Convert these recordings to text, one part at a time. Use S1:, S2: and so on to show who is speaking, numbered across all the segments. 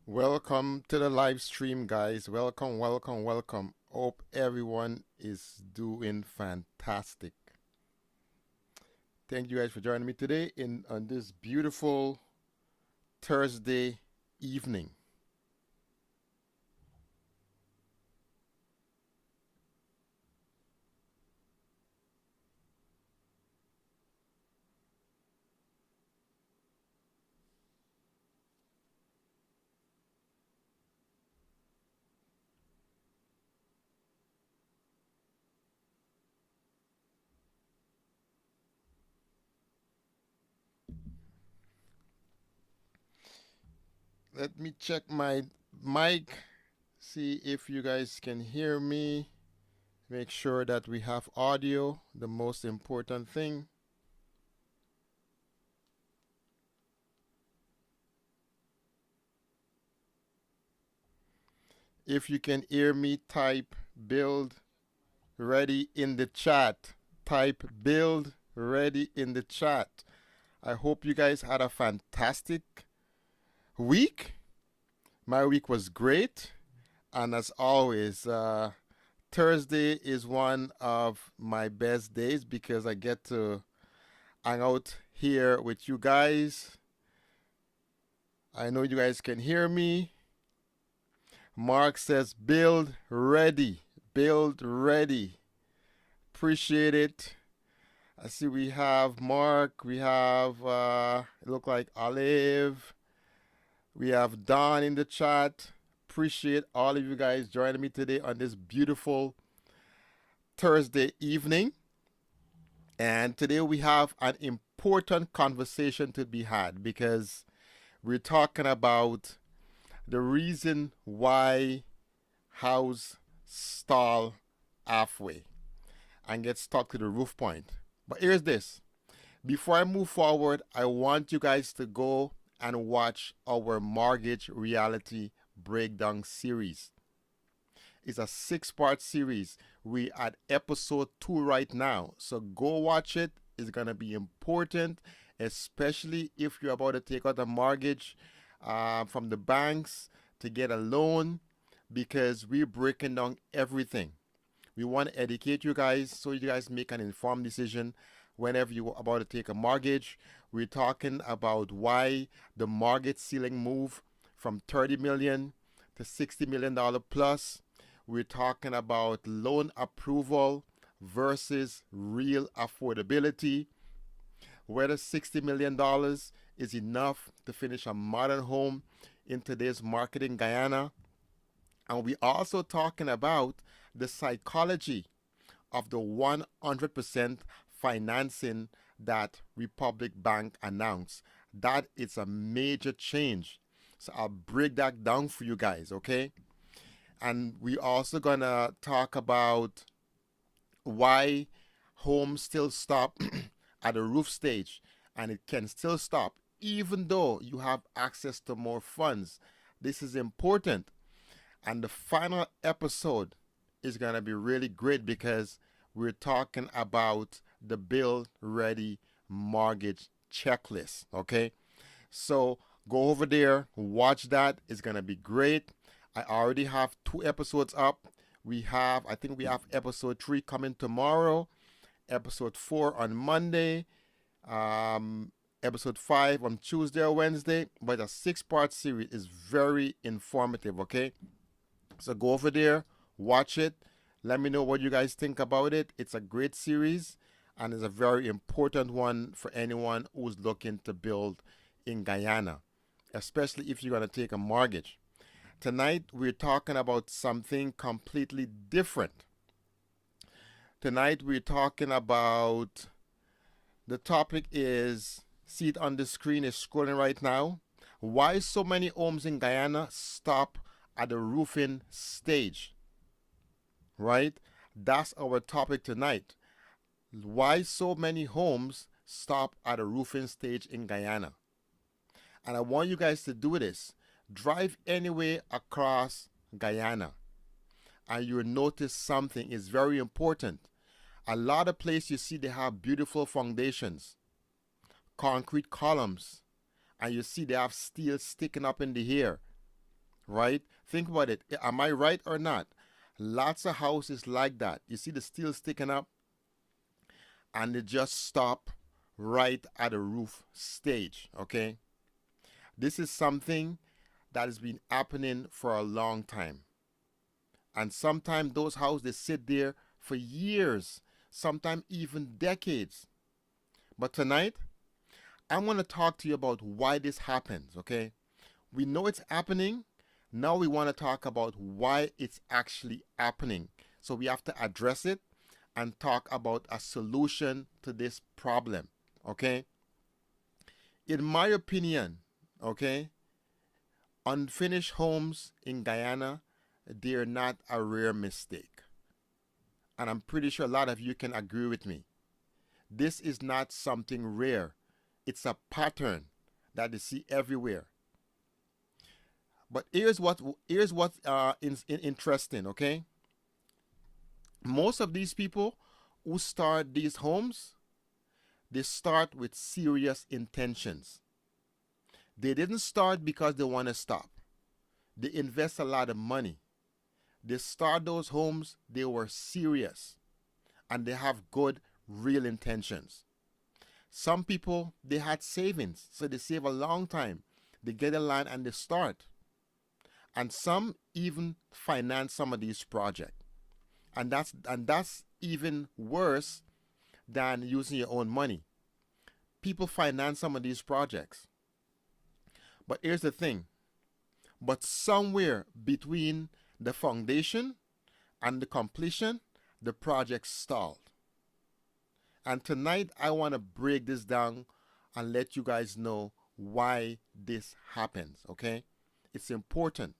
S1: Welcome to the live stream, guys. Welcome, welcome, welcome. Hope everyone is doing fantastic. Thank you guys for joining me today in on this beautiful Thursday evening. Let me check my mic, see if you guys can hear me. Make sure that we have audio, the most important thing. If you can hear me, type build ready in the chat. Type build ready in the chat. I hope you guys had a fantastic week. My week was great. And as always, Thursday is one of my best days because I get to hang out here with you guys. I know you guys can hear me. Mark says, build ready. Build ready. Appreciate it. I see we have Mark. We have, it look like Olive. We have Don in the chat. Appreciate all of you guys joining me today on this beautiful Thursday evening. And today we have an important conversation to be had because we're talking about the reason why house stall halfway and get stuck to the roof point. But here's this. Before I move forward, I want you guys to go and watch our mortgage reality breakdown series. It's a 6-part series. We at episode 2 right now. So go watch it. It's going to be important, especially if you're about to take out a mortgage from the banks to get a loan, because we're breaking down everything. We want to educate you guys so you guys make an informed decision whenever you're about to take a mortgage. We're talking about why the mortgage ceiling move from $30 million to $60 million plus. We're talking about loan approval versus real affordability, whether $60 million is enough to finish a modern home in today's market in Guyana. And we're also talking about the psychology of the 100% financing that Republic Bank announced. That is a major change. So I'll break that down for you guys, okay? And we're also gonna talk about why homes still stop at the roof stage, and it can still stop even though you have access to more funds. This is important. And the final episode is going to be really great because we're talking about the build ready mortgage checklist. Okay. So go over there, watch that. It's going to be great. I already have 2 episodes up. I think we have episode 3 coming tomorrow, episode 4 on Monday, episode 5 on Tuesday or Wednesday. But a 6-part series is very informative. Okay. So go over there, watch it. Let me know what you guys think about it. It's a great series and it's a very important one for anyone who's looking to build in Guyana, especially if you're going to take a mortgage. Tonight, we're talking about something completely different. Tonight, we're talking about the topic is, see it on the screen, is scrolling right now. Why so many homes in Guyana stop at the roofing stage, right? That's our topic tonight. Why so many homes stop at a roofing stage in Guyana. And I want you guys to do this. Drive anywhere across Guyana and you'll notice something is very important. A lot of places you see they have beautiful foundations, concrete columns, and you see they have steel sticking up in the air. right? Think about it. Am I right or not? Lots of houses like that. You see the steel sticking up and they just stop right at the roof stage, okay? This is something that has been happening for a long time. And sometimes those houses, they sit there for years, sometimes even decades. But tonight, I want to talk to you about why this happens, okay? We know it's happening. Now we want to talk about why it's actually happening. So we have to address it and talk about a solution to this problem, okay? In my opinion, okay, unfinished homes in Guyana, they're not a rare mistake. And I'm pretty sure a lot of you can agree with me. This is not something rare. It's a pattern that you see everywhere. But here's what interesting, okay? Most of these people who start these homes, they start with serious intentions. They didn't start because they want to stop. They invest a lot of money. They start those homes, they were serious and they have good, real intentions. Some people, they had savings, so they save a long time. They get a land and they start. And some even finance some of these projects. And that's even worse than using your own money. People finance some of these projects. But here's the thing. But somewhere between the foundation and the completion, the project stalled. And tonight I want to break this down and let you guys know why this happens, okay? It's important.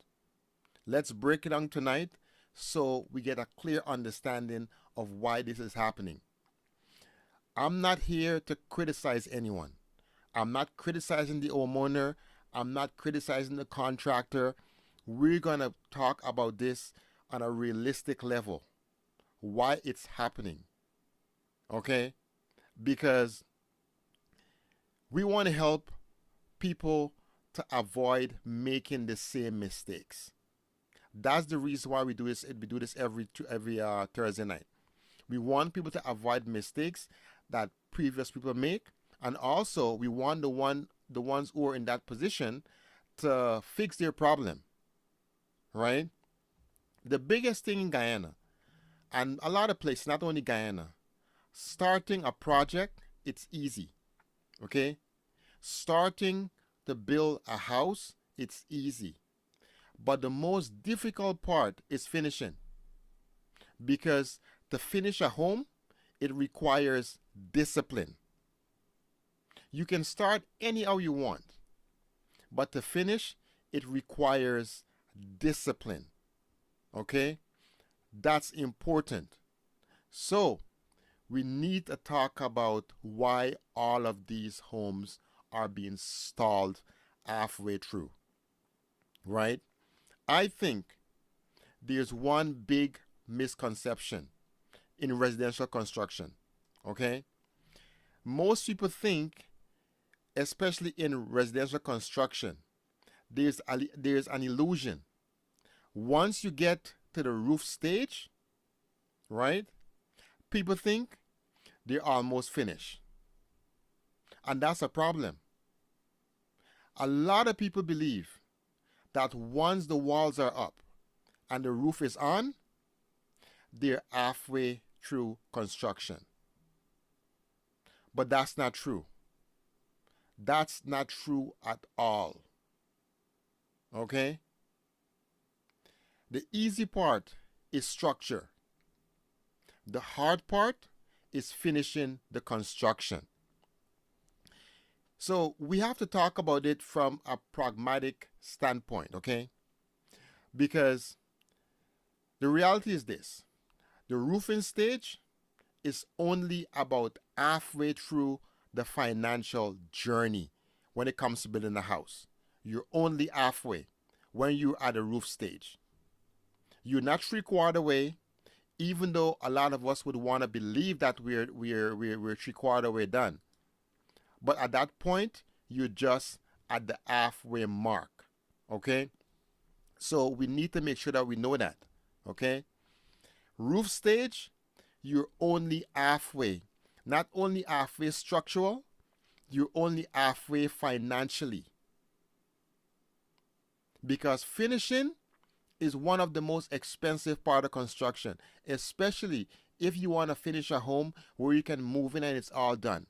S1: Let's break it down tonight so we get a clear understanding of why this is happening. I'm not here to criticize anyone. I'm not criticizing the homeowner. I'm not criticizing the contractor. We're going to talk about this on a realistic level. Why it's happening. Okay? Because we want to help people to avoid making the same mistakes. That's the reason why we do this. We do this every Thursday night. We want people to avoid mistakes that previous people make, and also we want the ones who are in that position to fix their problem. Right? The biggest thing in Guyana, and a lot of places, not only Guyana, starting a project, it's easy. Okay? Starting to build a house, it's easy. But the most difficult part is finishing. Because to finish a home, it requires discipline. You can start anyhow you want, but to finish, it requires discipline. Okay? That's important. So, we need to talk about why all of these homes are being stalled halfway through. Right? I think there's one big misconception in residential construction. Okay? Most people think, especially in residential construction, there's an illusion. Once you get to the roof stage, right? People think they're almost finished. And that's a problem. A lot of people believe that once the walls are up and the roof is on, they're halfway through construction. But that's not true. That's not true at all. Okay? The easy part is structure. The hard part is finishing the construction. So we have to talk about it from a pragmatic standpoint, okay? Because the reality is this. The roofing stage is only about halfway through the financial journey when it comes to building a house. You're only halfway when you're at the roof stage. You're not 3/4 way, even though a lot of us would want to believe that we're 3/4 way done. But at that point, you're just at the halfway mark. Okay? So we need to make sure that we know that. Okay? Roof stage, you're only halfway. Not only halfway structural, you're only halfway financially. Because finishing is one of the most expensive part of construction, especially if you want to finish a home where you can move in and it's all done.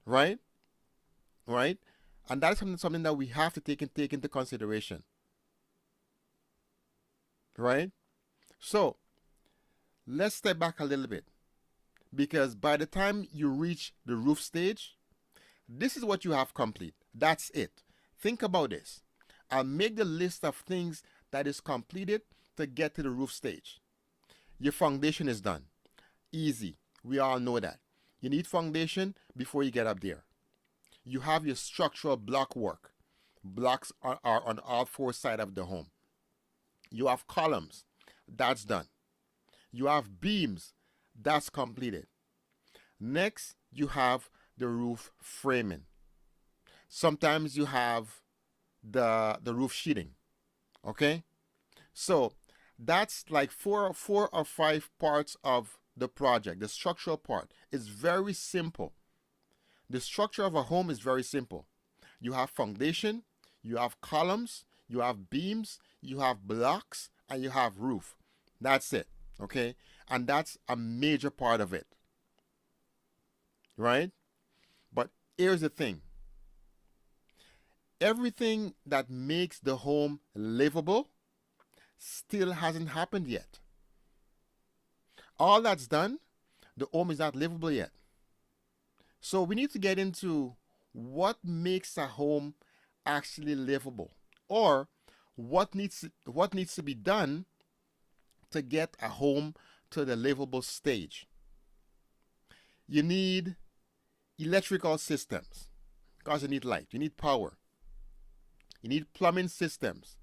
S1: Right? Right? And that's something that we have to take into consideration. Right? So let's step back a little bit, because by the time you reach the roof stage, this is what you have complete. That's it. Think about this. I'll make the list of things that is completed to get to the roof stage. Your foundation is done. Easy. We all know that. You need foundation before you get up there. You have your structural block work. Blocks are on all four sides of the home. You have columns. That's done. You have beams. That's completed. Next, you have the roof framing. Sometimes you have the roof sheeting. Okay? So that's like four or five parts of the project. The structural part is very simple. The structure of a home is very simple. You have foundation, you have columns, you have beams, you have blocks, and you have roof. That's it. Okay? And that's a major part of it. Right? But here's the thing. Everything that makes the home livable still hasn't happened yet. All that's done, the home is not livable yet. So we need to get into what makes a home actually livable, or what needs to be done to get a home to the livable stage. You need electrical systems, because you need light, you need power. You need plumbing systems.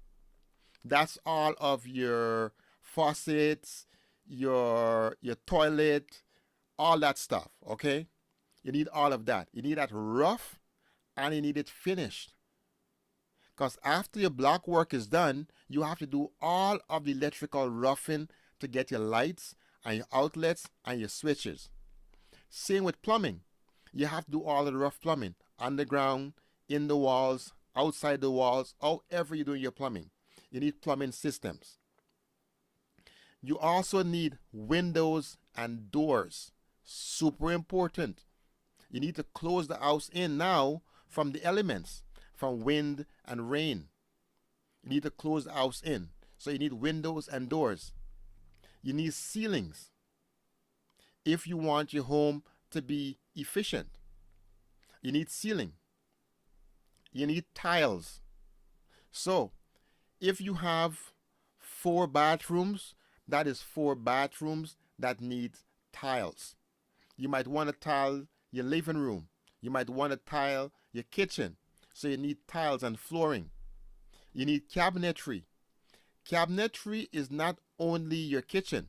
S1: That's all of your faucets, your toilet, all that stuff, okay? You need all of that. You need that rough, and you need it finished. Because after your block work is done, you have to do all of the electrical roughing to get your lights and your outlets and your switches. Same with plumbing. You have to do all of the rough plumbing, underground, in the walls, outside the walls, however you're doing your plumbing. You need plumbing systems. You also need windows and doors. Super important. You need to close the house in now from the elements, from wind and rain. You need to close the house in. So you need windows and doors. You need ceilings if you want your home to be efficient. You need ceiling. You need tiles. So if you have 4 bathrooms, that is 4 bathrooms that need tiles. You might want to tile your living room. You might want to tile your kitchen. So you need tiles and flooring. You need cabinetry. Cabinetry is not only your kitchen.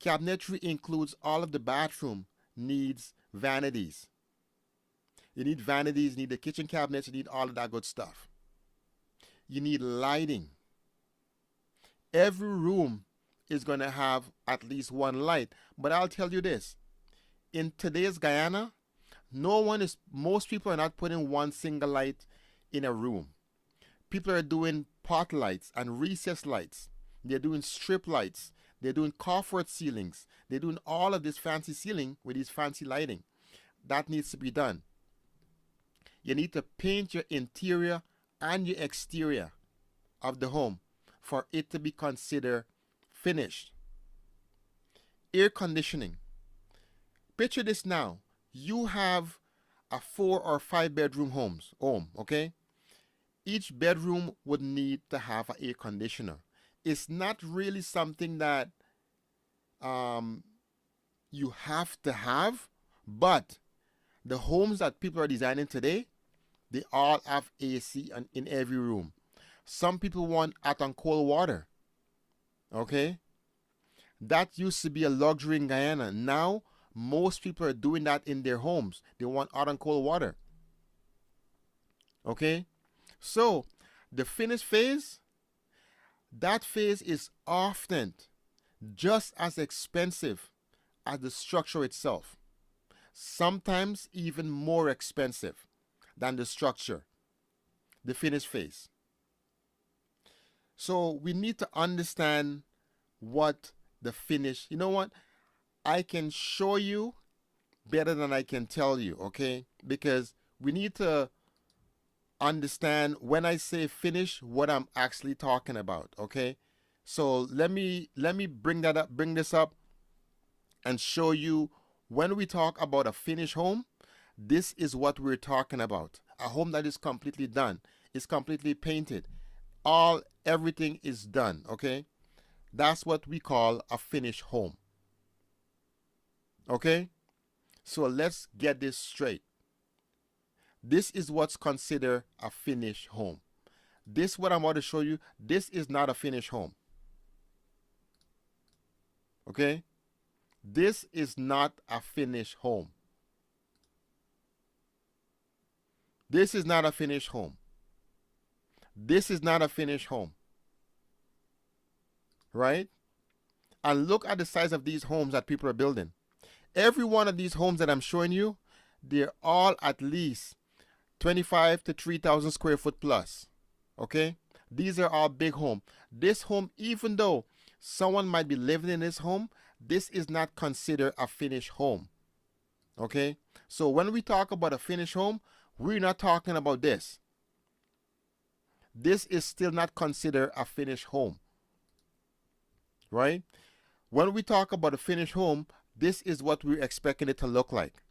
S1: Cabinetry includes all of the bathroom needs vanities. You need vanities, you need the kitchen cabinets, you need all of that good stuff. You need lighting. Every room is going to have at least one light. But I'll tell you this. In today's Guyana, most people are not putting one single light in a room. People are doing pot lights and recess lights. They're doing strip lights. They're doing carport ceilings. They're doing all of this fancy ceiling with this fancy lighting. That needs to be done. You need to paint your interior and your exterior of the home for it to be considered finished. Air conditioning. Picture this now. You have a 4 or 5 bedroom home, okay? Each bedroom would need to have an air conditioner. It's not really something that you have to have, but the homes that people are designing today, they all have AC in every room. Some people want hot and cold water. Okay? That used to be a luxury in Guyana. Now, most people are doing that in their homes. They want hot and cold water. Okay? So, the finish phase, that phase is often just as expensive as the structure itself. Sometimes even more expensive than the structure, the finish phase. So we need to understand what the finish, you know what? I can show you better than I can tell you, okay? Because we need to understand when I say finish what I'm actually talking about, okay? So let me bring this up and show you when we talk about a finished home, this is what we're talking about. A home that is completely done, is completely painted. Everything is done, okay? That's what we call a finished home. Okay? So let's get this straight. This is what's considered a finished home. This, what I'm about to show you, this is not a finished home. Okay? This is not a finished home. This is not a finished home. This is not a finished home. Right? And look at the size of these homes that people are building. Every one of these homes that I'm showing you, they're all at least 25 to 3,000 square foot plus. Okay? These are all big homes. This home, even though someone might be living in this home, this is not considered a finished home. Okay? So when we talk about a finished home, we're not talking about this. This is still not considered a finished home. Right? When we talk about a finished home, this is what we're expecting it to look like.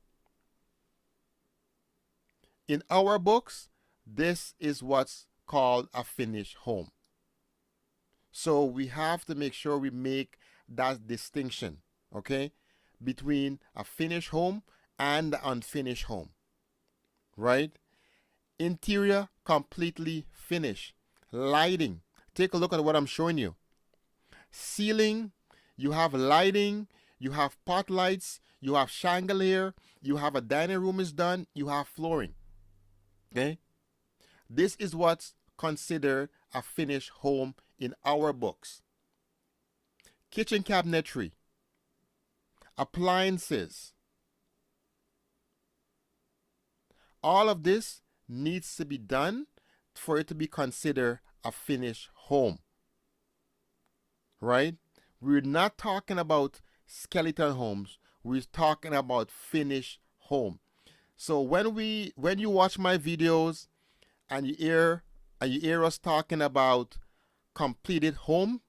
S1: In our books, this is what's called a finished home. So we have to make sure we make that distinction, okay, between a finished home and the unfinished home, right? Interior, completely finished. Lighting, take a look at what I'm showing you. Ceiling, you have lighting, you have pot lights, you have chandelier, you have a dining room is done, you have flooring. Okay? This is what's considered a finished home in our books. Kitchen cabinetry, appliances. All of this needs to be done for it to be considered a finished home. Right? We're not talking about skeleton homes. We're talking about finished home. So when you watch my videos and you hear us talking about completed home,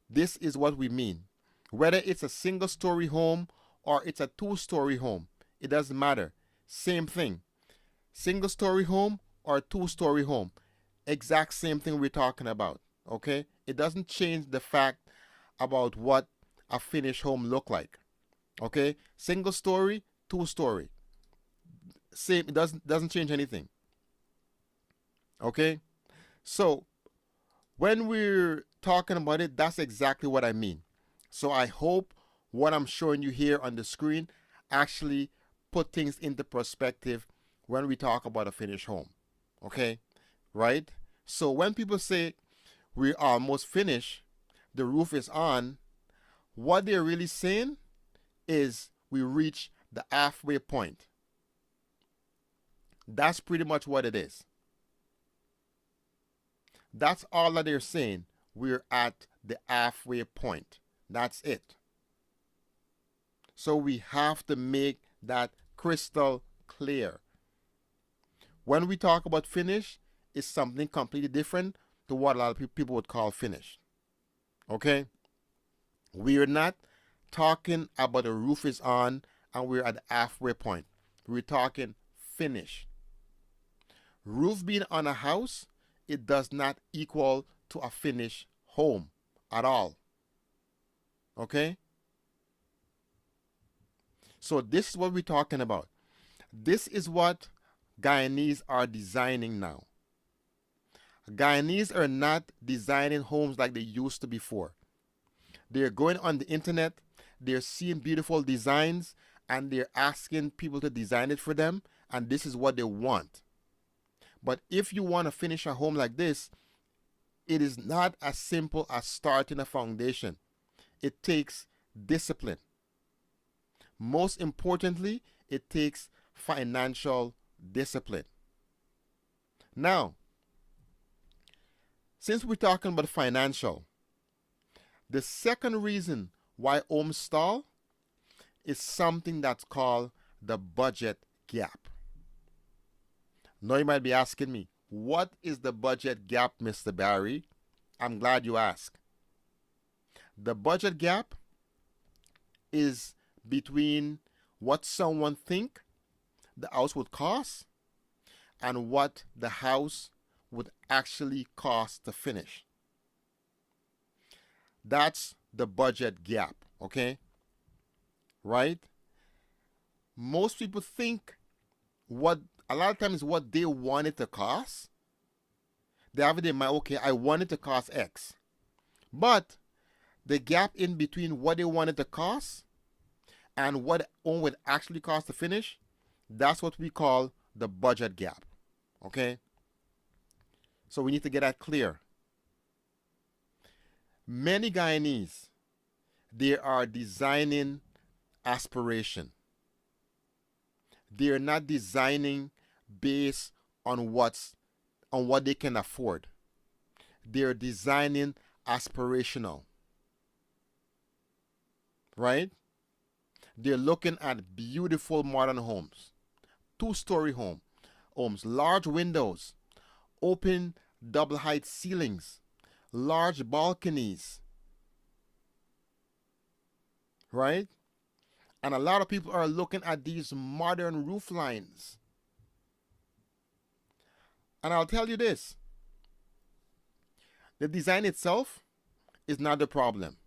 S1: this is what we mean. Whether it's a single story home or it's a two-story home, it doesn't matter. Same thing. Single story home or two-story home, exact same thing we're talking about. Okay? It doesn't change the fact about what a finished home look like. Okay? Single story, two-story. Same, it doesn't change anything. Okay? So when we're talking about it, that's exactly what I mean. So I hope what I'm showing you here on the screen actually put things into perspective when we talk about a finished home. Okay? Right? So when people say we're almost finished, the roof is on, what they're really saying is we reach the halfway point. That's pretty much what it is. That's all that they're saying. We're at the halfway point. That's it. So we have to make that crystal clear. When we talk about finish, it's something completely different to what a lot of people would call finish. Okay? We are not talking about the roof is on and we're at the halfway point. We're talking finish. Roof being on a house, it does not equal to a finished home at all. Okay? So this is what we're talking about. This is what Guyanese are designing now. Guyanese are not designing homes like they used to before. They're going on the internet, they're seeing beautiful designs, and they're asking people to design it for them, and this is what they want. But if you want to finish a home like this, it is not as simple as starting a foundation. It takes discipline. Most importantly, it takes financial discipline. Now, since we're talking about financial, the second reason why homes stall is something that's called the budget gap. Now you might be asking me, what is the budget gap, Mr. Barry? I'm glad you asked. The budget gap is between what someone think the house would cost and what the house would actually cost to finish. That's the budget gap, okay? Right? Most people think a lot of times what they want it to cost, they have it in mind, okay, I want it to cost X. But the gap in between what they want it to cost and what home would actually cost to finish, that's what we call the budget gap, okay? So we need to get that clear. Many Guyanese, they are designing aspiration. They are not designing based on what they can afford. They are designing aspirational. Right? They're looking at beautiful modern homes. Two-story homes, large windows, open double height ceilings, large balconies. Right? And a lot of people are looking at these modern roof lines. And I'll tell you this. The design itself is not the problem.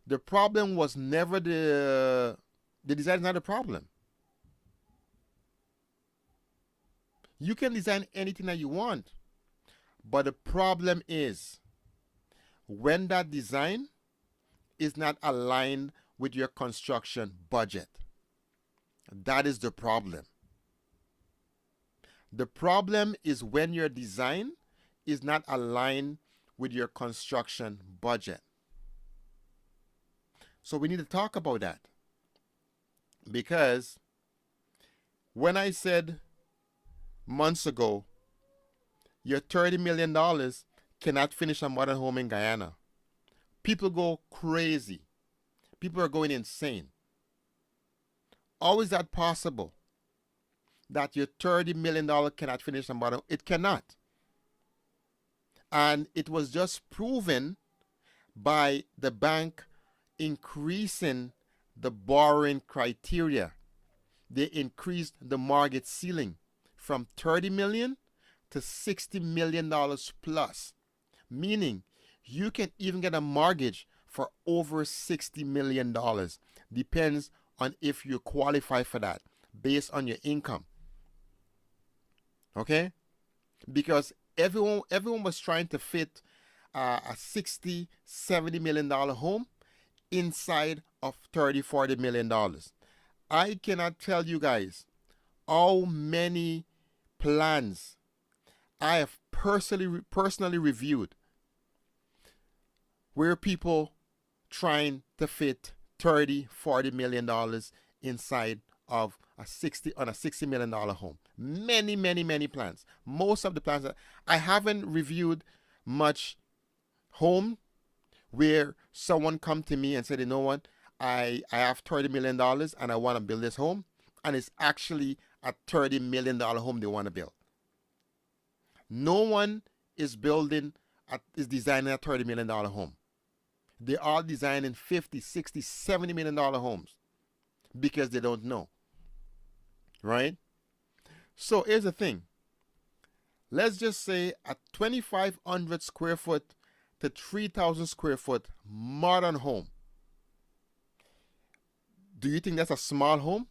S1: The problem was never the design is not the problem. You can design anything that you want. But the problem is when that design is not aligned with your construction budget. That is the problem. The problem is when your design is not aligned with your construction budget. So we need to talk about that. Because when I said months ago, your $30 million cannot finish a modern home in Guyana, people go crazy. People are going insane. How is that possible? That your $30 million cannot finish a modern? It cannot. And it was just proven by the bank increasing the borrowing criteria. They increased the mortgage ceiling from $30 million to $60 million plus. Meaning you can even get a mortgage for over $60 million. Depends on if you qualify for that based on your income. Okay? Because everyone was trying to fit a $60, $70 million home inside of $30, $40 million. I cannot tell you guys how many plans I have personally reviewed where people trying to fit $30, $40 million inside of a $60 million home. Many plans. Most of the plans that I haven't reviewed much home where someone come to me and said, you know what, I have $30 million and I want to build this home, and it's actually a $30 million home they want to build. No one is designing a $30 million home. They're all designing $50, $60, $70 million homes because they don't know. Right? So here's the thing. Let's just say a 2,500 square foot to 3,000 square foot modern home. Do you think that's a small home?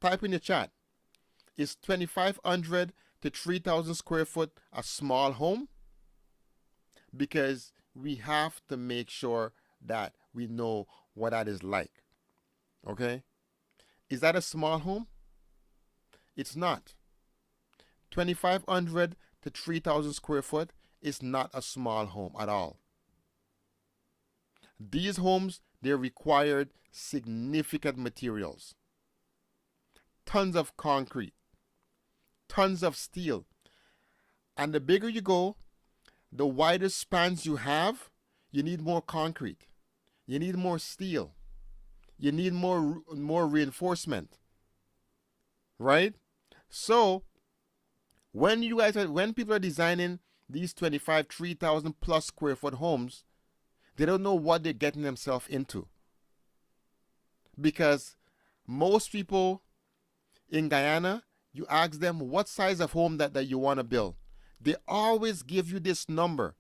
S1: Type in the chat. Is 2,500 to 3,000 square foot a small home? Because we have to make sure that we know what that is like. Okay? Is that a small home? It's not. 2,500 to 3,000 square foot is not a small home at all. These homes, they required significant materials, tons of concrete, tons of steel. And the bigger you go, the wider spans you have, you need more concrete. You need more steel. You need more reinforcement. Right? So when people are designing these 3,000 plus square foot homes, they don't know what they're getting themselves into. Because most people in Guyana, you ask them what size of home that you want to build. They always give you this number.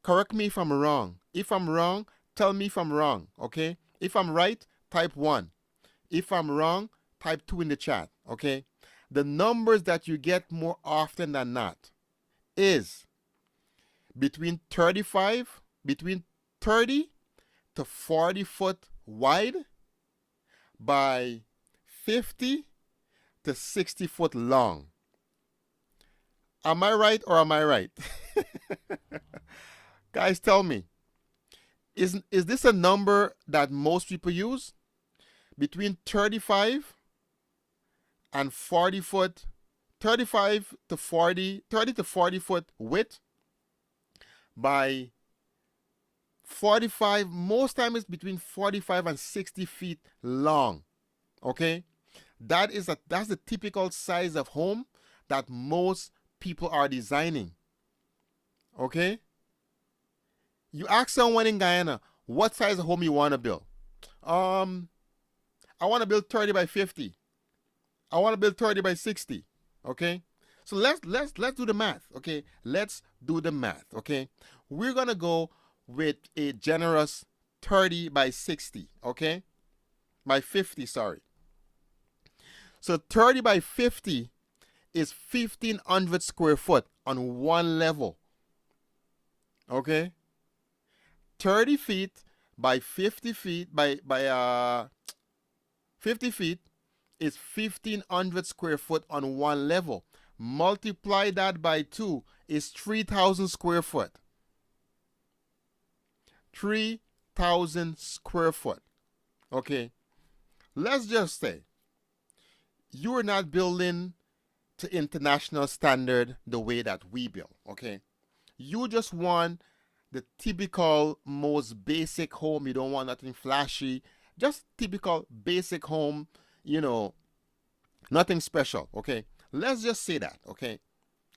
S1: Correct me if I'm wrong. If I'm wrong, tell me if I'm wrong, okay? If I'm right, type 1. If I'm wrong, type 2 in the chat, okay? The numbers that you get more often than not is between 30 to 40 foot wide by 50 to 60 foot long. Am I right or am I right? Guys, tell me, is this a number that most people use? Between 35 and 40 foot, 35 to 40, 30 to 40 foot width by 45, most times it's between 45 and 60 feet long. Okay? That's the typical size of home that most people are designing. Okay? You ask someone in Guyana, what size of home you want to build? I want to build 30 by 50. I want to build 30 by 60. Okay? So let's do the math. Okay? Let's do the math. Okay? We're going to go with a generous 30 by 60. Okay? By 50, sorry. So 30 by 50 is 1,500 square foot on one level. Okay? 30 feet by 50 feet by 50 feet is 1,500 square foot on one level. Multiply that by 2 is 3,000 square foot. 3,000 square foot. Okay. Let's just say you are not building to international standard the way that we build. Okay. You just want the typical, most basic home. You don't want nothing flashy. Just typical, basic home, you know, nothing special, okay? Let's just say that, okay?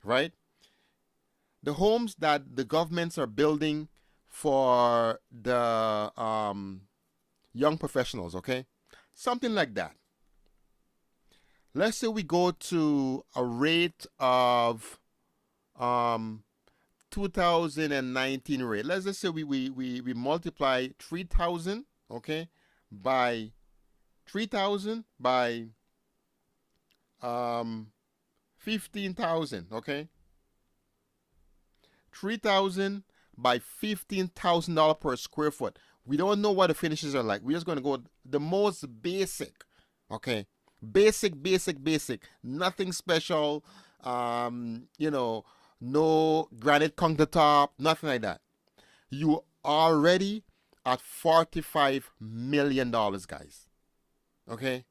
S1: Right? The homes that the governments are building for the young professionals, okay? Something like that. Let's say we go to a rate of 2019 rate. Let's just say we multiply 3,000, okay, by 3,000 by 15,000, okay? 3,000 by $15,000 per square foot. We don't know what the finishes are like. We're just going to go the most basic, okay? Basic. Nothing special. You know, no granite countertop, nothing like that. You already at $45 million, guys. Okay?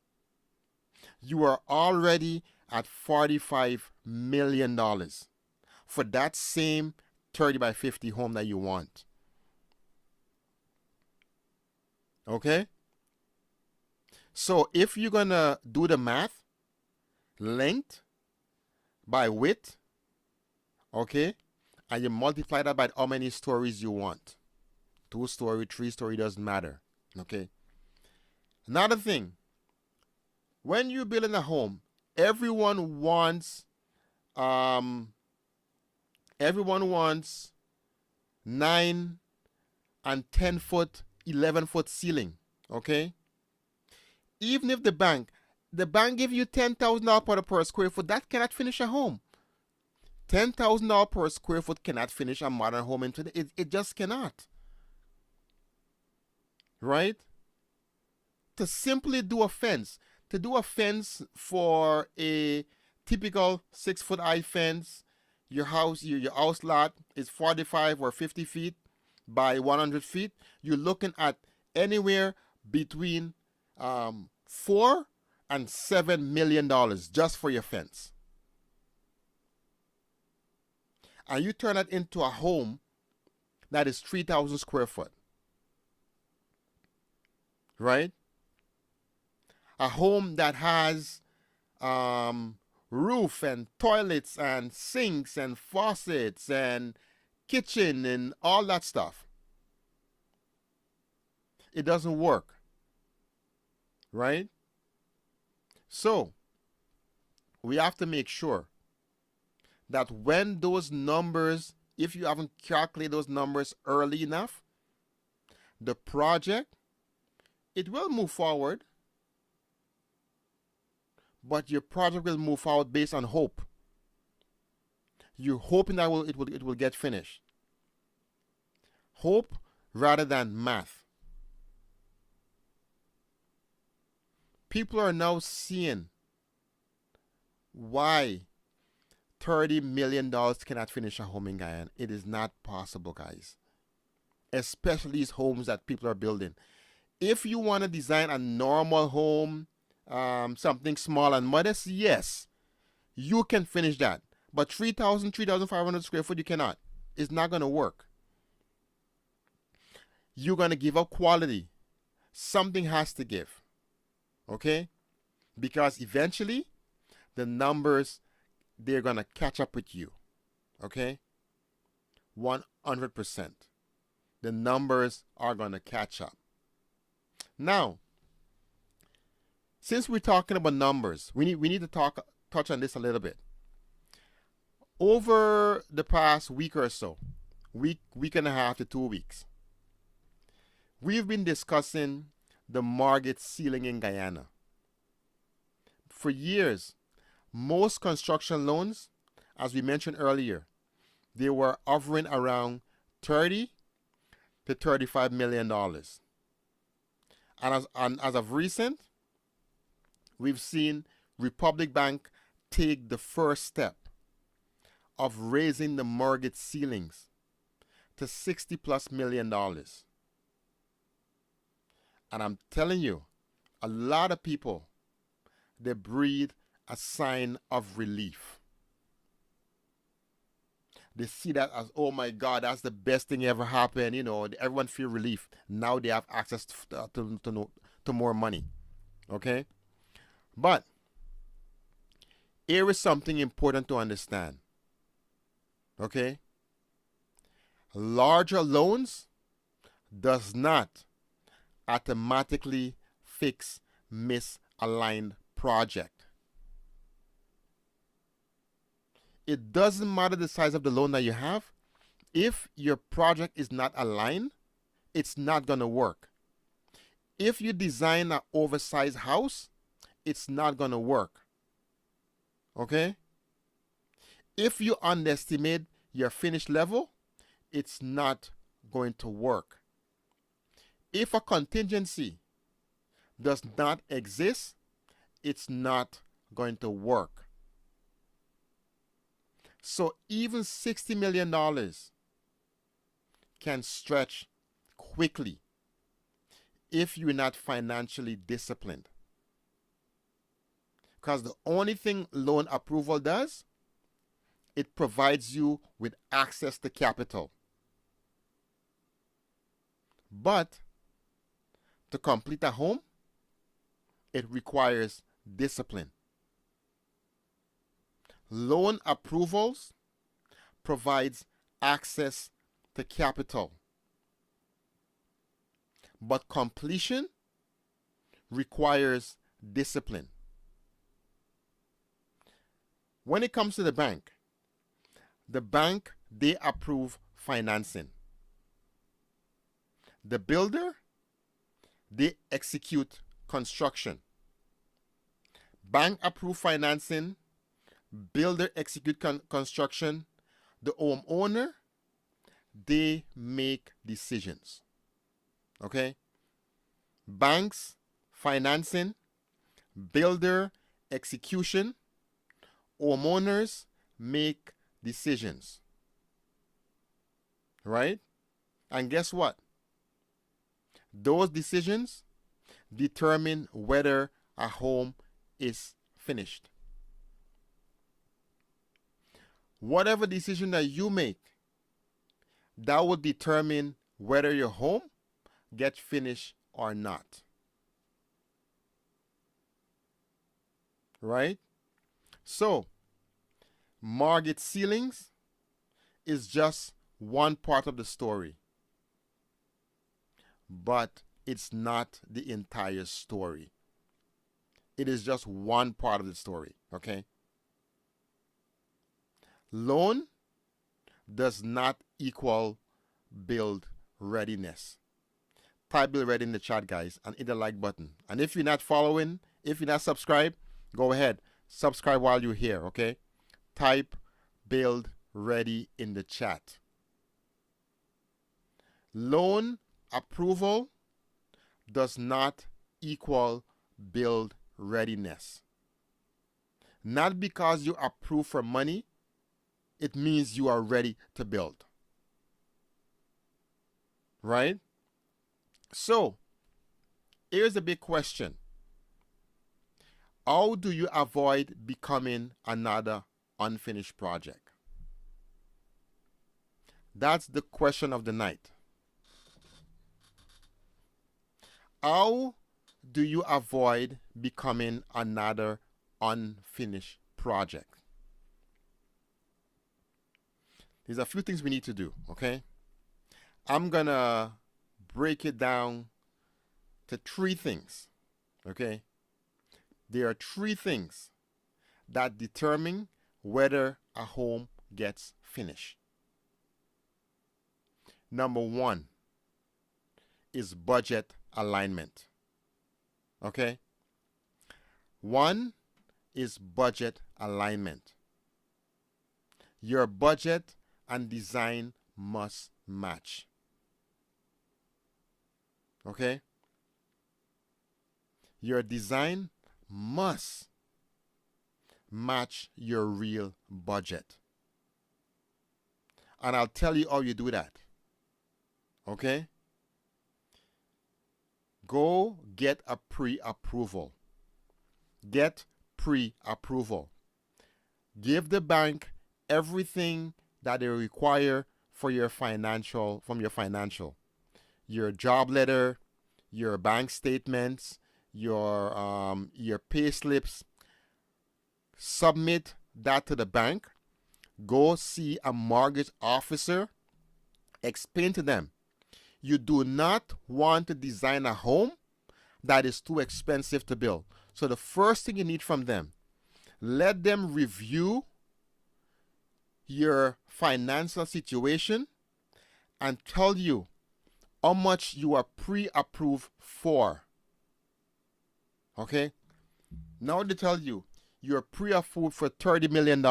S1: You are already at $45 million for that same 30 by 50 home that you want. Okay? So if you're going to do the math, length by width, okay, and you multiply that by how many stories you want. 2-story, 3-story, doesn't matter. Okay. Another thing, when you're building a home, everyone wants 9 and 10 foot, 11 foot ceiling. Okay. Even if the bank give you $10,000 per square foot, that cannot finish a home. $10,000 per square foot cannot finish a modern home in today. It just cannot. Right? To simply do a fence, for a typical 6-foot high fence, your house lot is 45 or 50 feet by 100 feet, you're looking at anywhere between 4 and $7 million just for your fence. And you turn it into a home that is 3,000 square foot, right? A home that has roof and toilets and sinks and faucets and kitchen and all that stuff. It doesn't work, right? So we have to make sure that when those numbers, if you haven't calculated those numbers early enough, the project, it will move forward, but your project will move forward based on hope. You're hoping that it will get finished. Hope rather than math. People are now seeing why $30 million cannot finish a home in Guyana. It is not possible, guys. Especially these homes that people are building. If you want to design a normal home, something small and modest, yes, you can finish that. But 3,000, 3,500 square foot, you cannot. It's not going to work. You're going to give up quality. Something has to give. Okay? Because eventually, the numbers, they're going to catch up with you. Okay? 100%. The numbers are going to catch up. Now, since we're talking about numbers, we need to touch on this a little bit. Over the past week or so, week and a half to 2 weeks, we've been discussing the mortgage ceiling in Guyana. For years, most construction loans, as we mentioned earlier, they were hovering around $30 to $35 million. And as of recent, we've seen Republic Bank take the first step of raising the mortgage ceilings to $60+ million. And I'm telling you, a lot of people, they breathe a sign of relief. They see that as, oh my God, that's the best thing ever happened. You know, everyone feel relief. Now they have access to more money. Okay? But here is something important to understand. Okay? Larger loans does not automatically fix misaligned project. It doesn't matter the size of the loan that you have. If your project is not aligned, it's not going to work. If you design an oversized house, it's not going to work. Okay? If you underestimate your finish level, it's not going to work. If a contingency does not exist, it's not going to work. So even $60 million can stretch quickly if you're not financially disciplined. Because the only thing loan approval does, it provides you with access to capital. But to complete a home, it requires discipline. Loan approvals provides access to capital. But completion requires discipline. When it comes to the bank, they approve financing. The builder, they execute construction. Bank approve financing, builder execute construction. The homeowner, they make decisions. Okay? Banks, financing, builder, execution, homeowners make decisions, right? And guess what? Those decisions determine whether a home is finished. Whatever decision that you make, that will determine whether your home gets finished or not. Right? So, mortgage ceilings is just one part of the story, but it's not the entire story. It is just one part of the story, okay? Loan does not equal build readiness. Type build ready in the chat, guys, and hit the like button. And if you're not following, if you're not subscribed, go ahead. Subscribe while you're here, okay? Type build ready in the chat. Loan approval does not equal build readiness. Not because you approve for money, it means you are ready to build. Right? So, here's a big question. How do you avoid becoming another unfinished project? That's the question of the night. How do you avoid becoming another unfinished project? There's a few things we need to do, okay? I'm going to break it down to 3 things, okay? There are 3 things that determine whether a home gets finished. Number 1 is budget alignment, okay? 1 is budget alignment. Your budget and design must match. Okay? Your design must match your real budget. And I'll tell you how you do that. Okay? Go get a pre-approval. Get pre-approval. Give the bank everything that they require for your financial, from your financial. Your job letter, your bank statements, your pay slips. Submit that to the bank. Go see a mortgage officer. Explain to them, you do not want to design a home that is too expensive to build. So the first thing you need from them, let them review your financial situation and tell you how much you are pre-approved for. Okay? Now they tell you you're pre-approved for $30 million.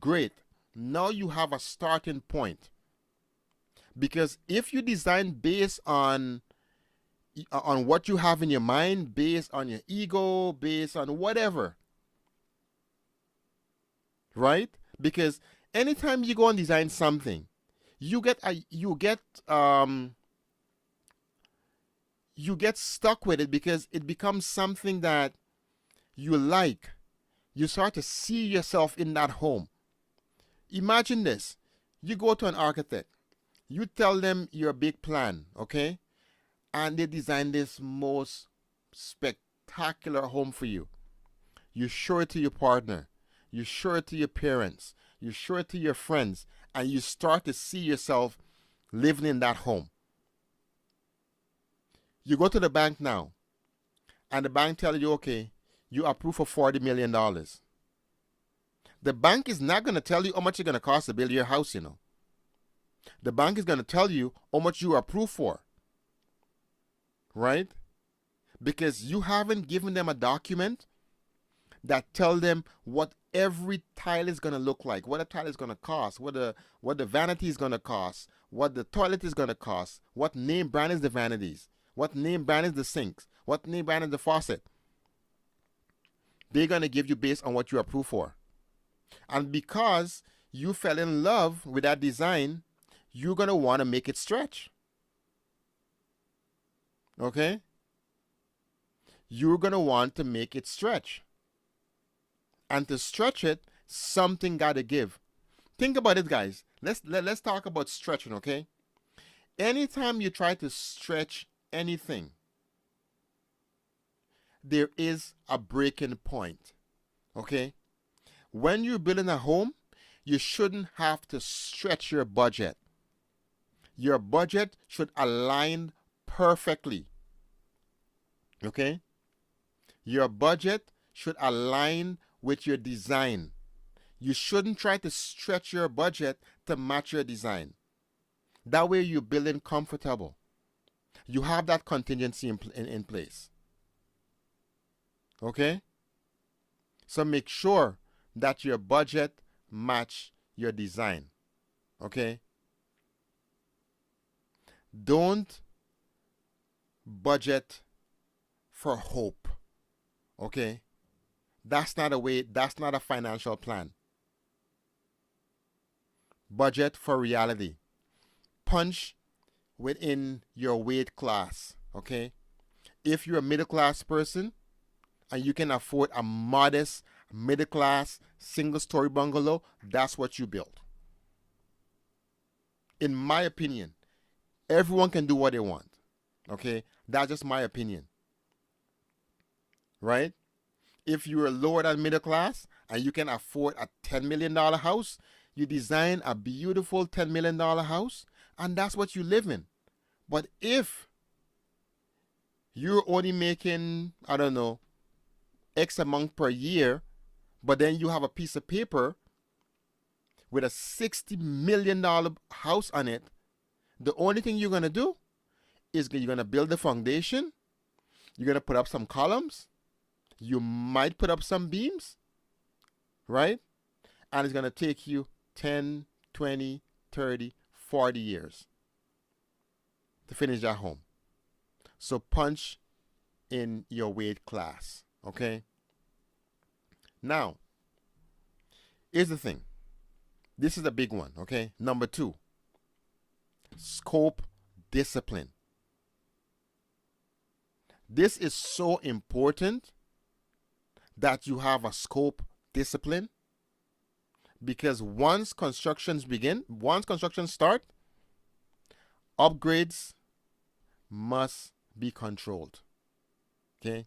S1: Great. Now you have a starting point. Because if you design based on what you have in your mind, based on your ego, based on whatever, right? Because anytime you go and design something, you get stuck with it because it becomes something that you like. You start to see yourself in that home. Imagine this. You go to an architect. You tell them your big plan, okay? And they design this most spectacular home for you. You show it to your partner. You show it to your parents. You show it to your friends. And you start to see yourself living in that home. You go to the bank now. And the bank tells you, okay, you approve for $40 million. The bank is not going to tell you how much it's going to cost to build your house, you know. The bank is going to tell you how much you are approved for. Right? Because you haven't given them a document that tell them what every tile is going to look like, what a tile is going to cost, what the vanity is going to cost, what the toilet is going to cost, what name brand is the vanities, what name brand is the sinks, what name brand is the faucet. They're going to give you based on what you approve for. And because you fell in love with that design, you're going to want to make it stretch. Okay? You're going to want to make it stretch. And to stretch it, something got to give. Think about it, guys. Let's talk about stretching, okay? Anytime you try to stretch anything, there is a breaking point, okay? When you're building a home, you shouldn't have to stretch your budget. Your budget should align perfectly, okay? Your budget should align with your design. You shouldn't try to stretch your budget to match your design. That way you're building comfortable. You have that contingency in place. Okay? So make sure that your budget match your design. Okay? Don't budget for hope. Okay? That's not a financial plan. Budget for reality. Punch within your weight class. Okay? If you're a middle class person and you can afford a modest middle class single story bungalow, that's what you build. In my opinion, everyone can do what they want. Okay? That's just my opinion. Right? If you're lower than middle class and you can afford a $10 million house, you design a beautiful $10 million house and that's what you live in. But if you're only making, I don't know, X amount per year, but then you have a piece of paper with a $60 million house on it, the only thing you're going to do is you're going to build the foundation, you're going to put up some columns, you might put up some beams, right? And it's going to take you 10, 20, 30, 40 years to finish that home. So punch in your weight class, okay? Now, here's the thing. This is a big one, okay? Number 2, scope discipline. This is so important that you have a scope discipline, because once construction start, upgrades must be controlled. Okay?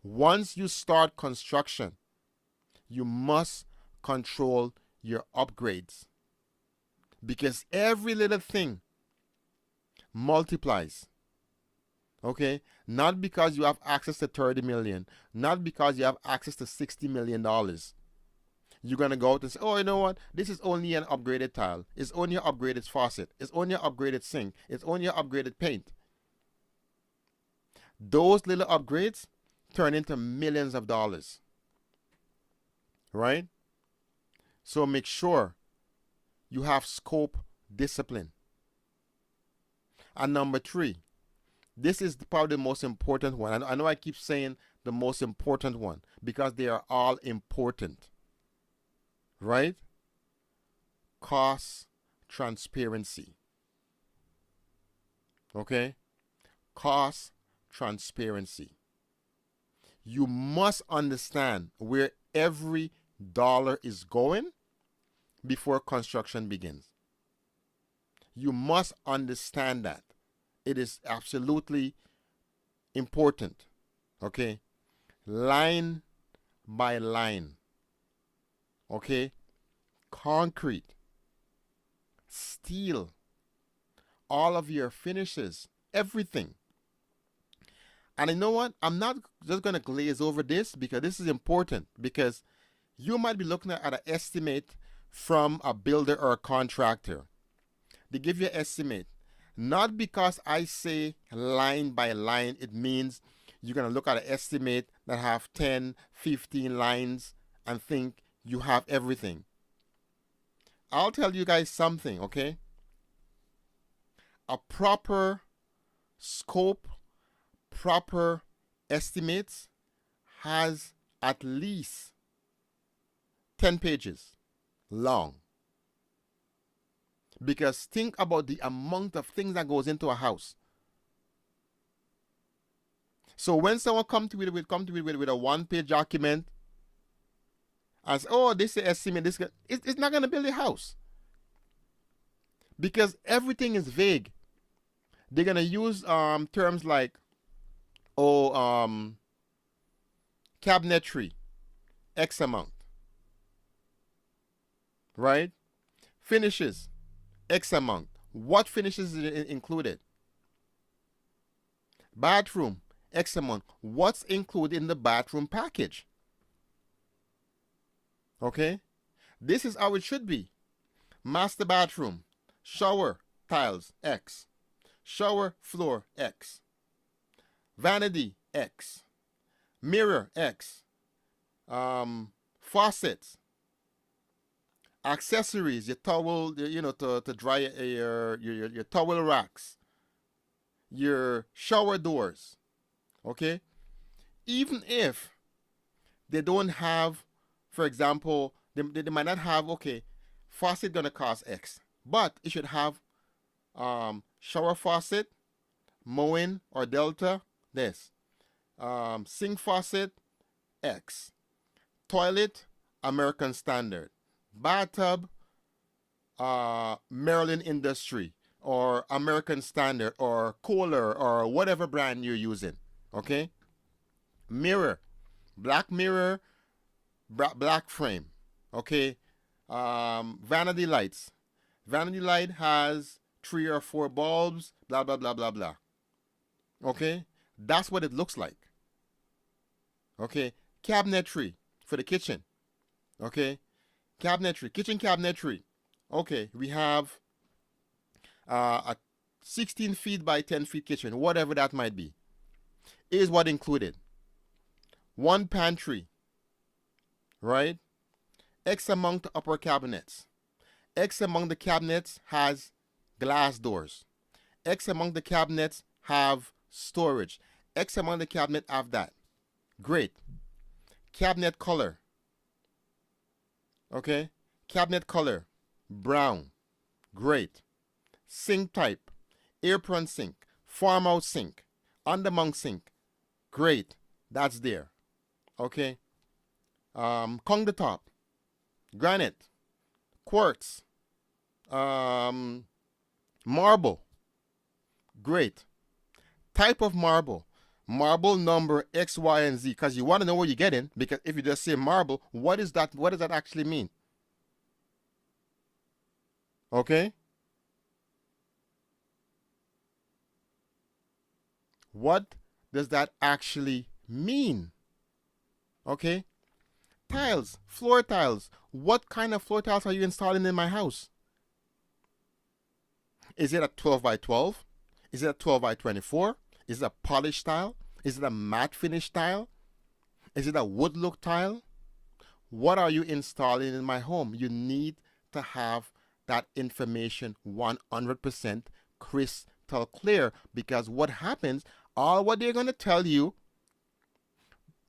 S1: Once you start construction, you must control your upgrades, because every little thing multiplies. Okay? Not because you have access to 30 million, not because you have access to $60 million. You're going to go out and say, oh, you know what? This is only an upgraded tile. It's only an upgraded faucet. It's only an upgraded sink. It's only an upgraded paint. Those little upgrades turn into millions of dollars. Right? So make sure you have scope discipline. And number 3, this is probably the most important one. I know I keep saying the most important one because they are all important. Right? Cost transparency. Okay? Cost transparency. You must understand where every dollar is going before construction begins. You must understand that. It is absolutely important. Okay? Line by line. Okay? Concrete, steel, all of your finishes, everything. And you know what? I'm not just going to glaze over this because this is important, because you might be looking at an estimate from a builder or a contractor. They give you an estimate. Not because I say line by line, it means you're going to look at an estimate that have 10, 15 lines and think you have everything. I'll tell you guys something, okay? A proper scope, proper estimates has at least 10 pages long. Because think about the amount of things that goes into a house. So when someone come to it with a one-page document and say, oh, this is estimate, this it's not going to build a house. Because everything is vague. They're going to use terms like, cabinetry, X amount, right? Finishes, X amount. What finishes is included? Bathroom, X amount. What's included in the bathroom package? Okay? This is how it should be. Master bathroom, shower, tiles, X. Shower, floor, X. Vanity, X. Mirror, X. Faucets. Accessories, your towel, to dry your towel racks. Your shower doors. Okay? Even if they don't have, for example, they might not have, okay, faucet gonna cost X, but it should have shower faucet, Moen or Delta, this. Sink faucet, X. Toilet, American Standard. Bathtub, Maryland Industry or American Standard or Kohler or whatever brand you're using. Okay? Mirror, black mirror, black frame. Okay? Vanity lights. Vanity light has 3 or 4 bulbs, blah, blah, blah, blah, blah. Okay? That's what it looks like. Okay? Cabinetry for the kitchen. Okay? Cabinetry, kitchen cabinetry. Okay, we have a 16 feet by 10 feet kitchen, whatever that might be. Is what included. 1 pantry, right? X amount of upper cabinets. X among the cabinets has glass doors. X among the cabinets have storage. X among the cabinet have that. Great. Cabinet color. Okay. Cabinet color. Brown. Great. Sink type. Apron sink. Farmhouse sink. Undermount sink. Great. That's there. Okay. Countertop. Granite. Quartz. Marble. Great. Type of marble. Marble number X, Y, and Z. Because you want to know what you're getting. Because if you just say marble, what is that? What does that actually mean? Okay? What does that actually mean? Okay? Tiles, floor tiles. What kind of floor tiles are you installing in my house? Is it a 12 by 12? Is it a 12 by 24? Is it a polished tile? Is it a matte finish tile? Is it a wood look tile? What are you installing in my home? You need to have that information 100% crystal clear, because what happens, all what they're going to tell you,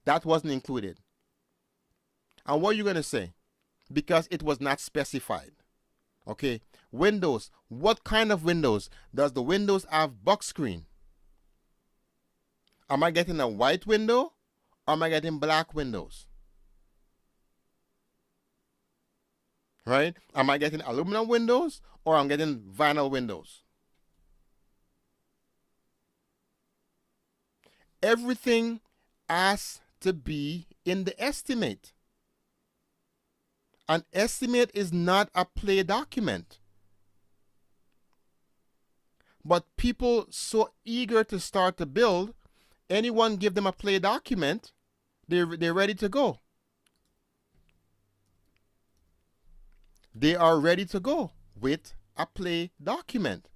S1: that wasn't included. And what are you going to say? Because it was not specified. Okay, windows. What kind of windows? Does the windows have box screen? Am I getting a white window or am I getting black windows? Right? Am I getting aluminum windows or I'm getting vinyl windows? Everything has to be in the estimate. An estimate is not a play document. But people so eager to start to build, anyone give them a play document, they're ready to go. They are ready to go with a play document.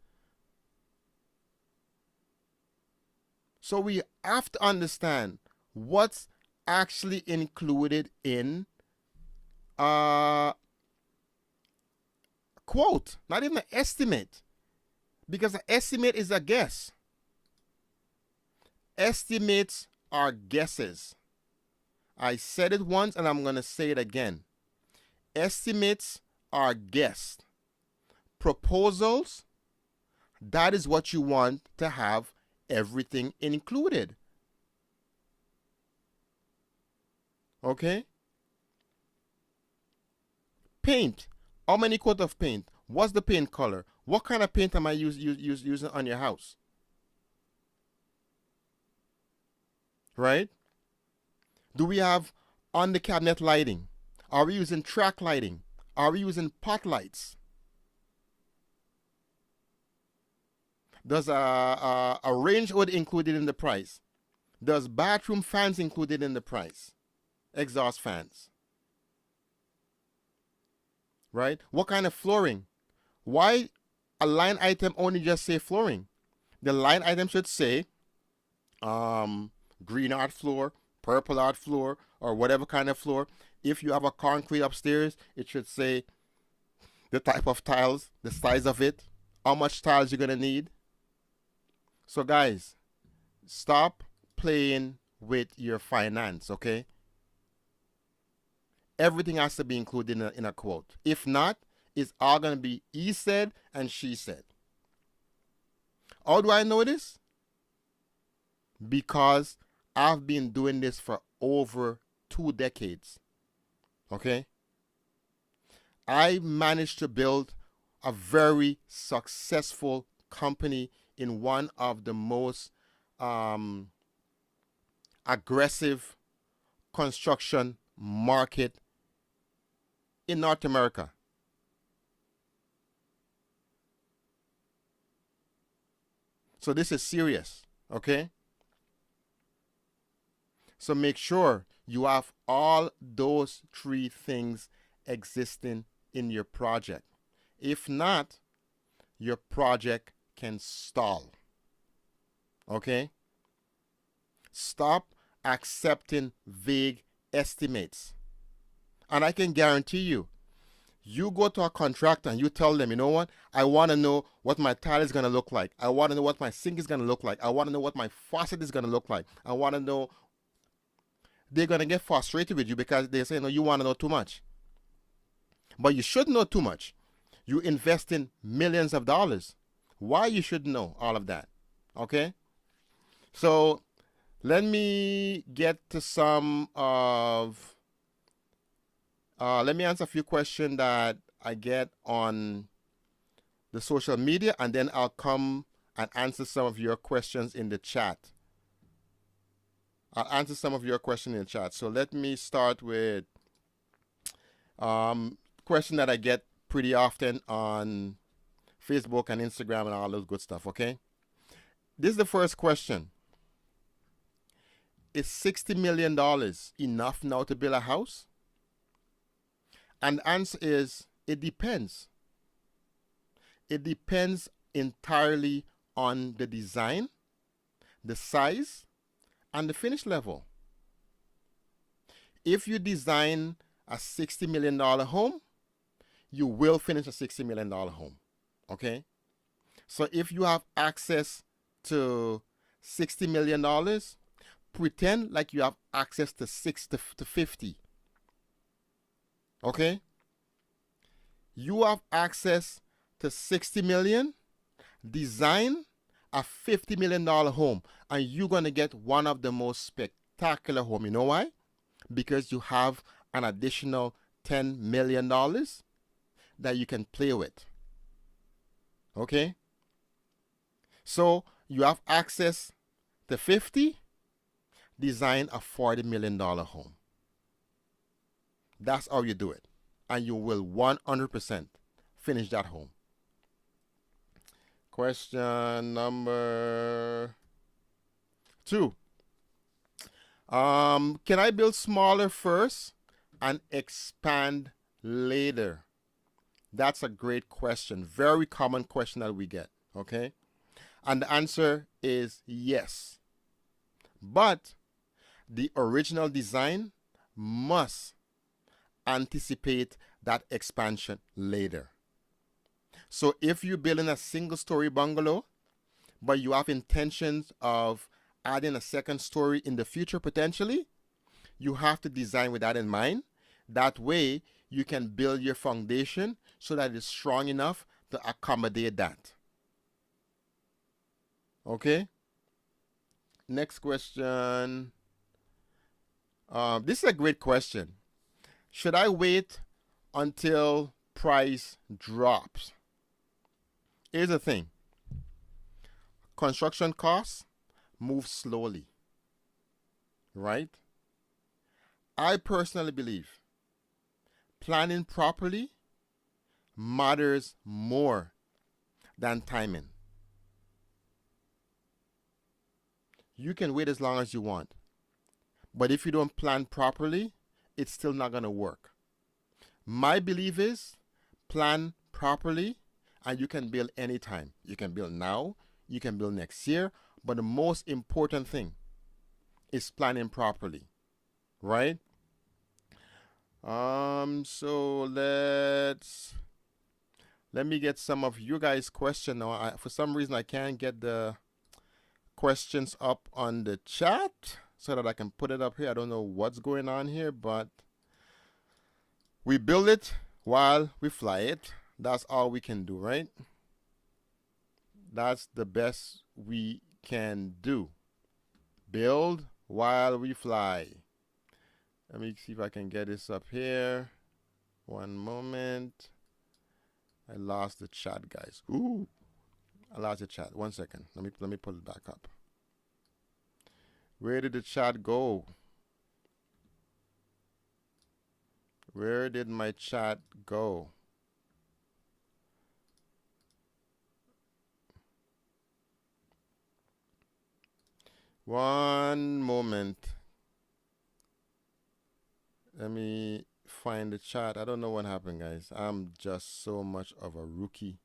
S1: So we have to understand what's actually included in quote, not even an estimate, because an estimate is a guess. Estimates are guesses. I said it once and I'm going to say it again. Estimates are guessed. proposals, that is what you want to have everything included. Okay? Paint. How many coats of paint? What's the paint color? What kind of paint am I using on your house? Right? Do we have on the cabinet lighting? Are we using track lighting? Are we using pot lights? Does a range hood included in the price? Does bathroom fans included in the price? Exhaust fans. Right? What kind of flooring? Why a line item only just say flooring? The line item should say green art floor, purple art floor, or whatever kind of floor. If you have a concrete upstairs, it should say the type of tiles, the size of it, how much tiles you're going to need. So guys, stop playing with your finance, okay? Everything has to be included in a quote. If not, it's all going to be he said and she said. How do I know this? Because I've been doing this for over 2 decades. Okay? I managed to build a very successful company in one of the most aggressive construction market in North America. So this is serious, okay? So make sure you have all those 3 things existing in your project. If not, your project can stall. Okay? Stop accepting vague estimates. And I can guarantee you, you go to a contractor and you tell them, you know what? I want to know what my tile is going to look like. I want to know what my sink is going to look like. I want to know what my faucet is going to look like. I want to know. They're going to get frustrated with you because they say, no, you want to know too much. But you should know too much. You invest in millions of dollars. Why you should know all of that? Okay? So let me get to some of... let me answer a few questions that I get on the social media, and then I'll come and answer some of your questions in the chat. I'll answer some of your questions in the chat. So let me start with question that I get pretty often on Facebook and Instagram and all those good stuff, okay? This is the first question. Is $60 million enough now to build a house? And the answer is, it depends. It depends entirely on the design, the size, and the finish level. If you design a $60 million home, you will finish a $60 million home. Okay? So if you have access to $60 million, pretend like you have access to 50. Okay? You have access to 60 million, design a $50 million home, and you're going to get one of the most spectacular home. You know why? Because you have an additional $10 million that you can play with. Okay? So you have access to 50, design a $40 million home. That's how you do it. And you will 100% finish that home. Question number 2. Can I build smaller first and expand later? That's a great question. Very common question that we get. Okay? And the answer is yes. But the original design must anticipate that expansion later. So if you're building a single-story bungalow, but you have intentions of adding a second story in the future potentially, you have to design with that in mind. That way, you can build your foundation so that it's strong enough to accommodate that. Okay? Next question. This is a great question. Should I wait until price drops? Here's the thing. Construction costs move slowly, right? I personally believe planning properly matters more than timing. You can wait as long as you want, but if you don't plan properly, it's still not going to work. My belief is plan properly and you can build anytime. You can build now, you can build next year, but the most important thing is planning properly, right? So let me get some of you guys' questions now. For some reason I can't get the questions up on the chat so that I can put it up here. I don't know what's going on here, but we build it while we fly it. That's all we can do, right? That's the best we can do. Build while we fly. Let me see if I can get this up here. One moment. I lost the chat, guys. Ooh, I lost the chat. 1 second. Let me pull it back up. Where did the chat go? Where did my chat go? One moment. Let me find the chat. I don't know what happened, guys. I'm just so much of a rookie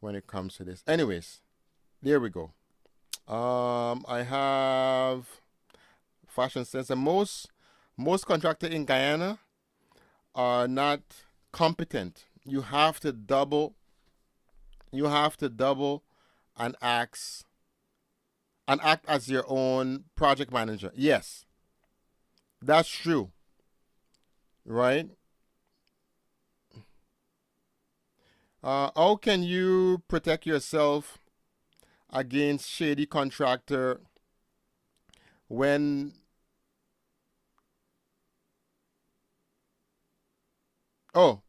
S1: when it comes to this. Anyways, there we go. I have fashion sense, and most contractors in Guyana are not competent. You have to double and act as your own project manager. Yes, that's true, right? How can you protect yourself against shady contractor when how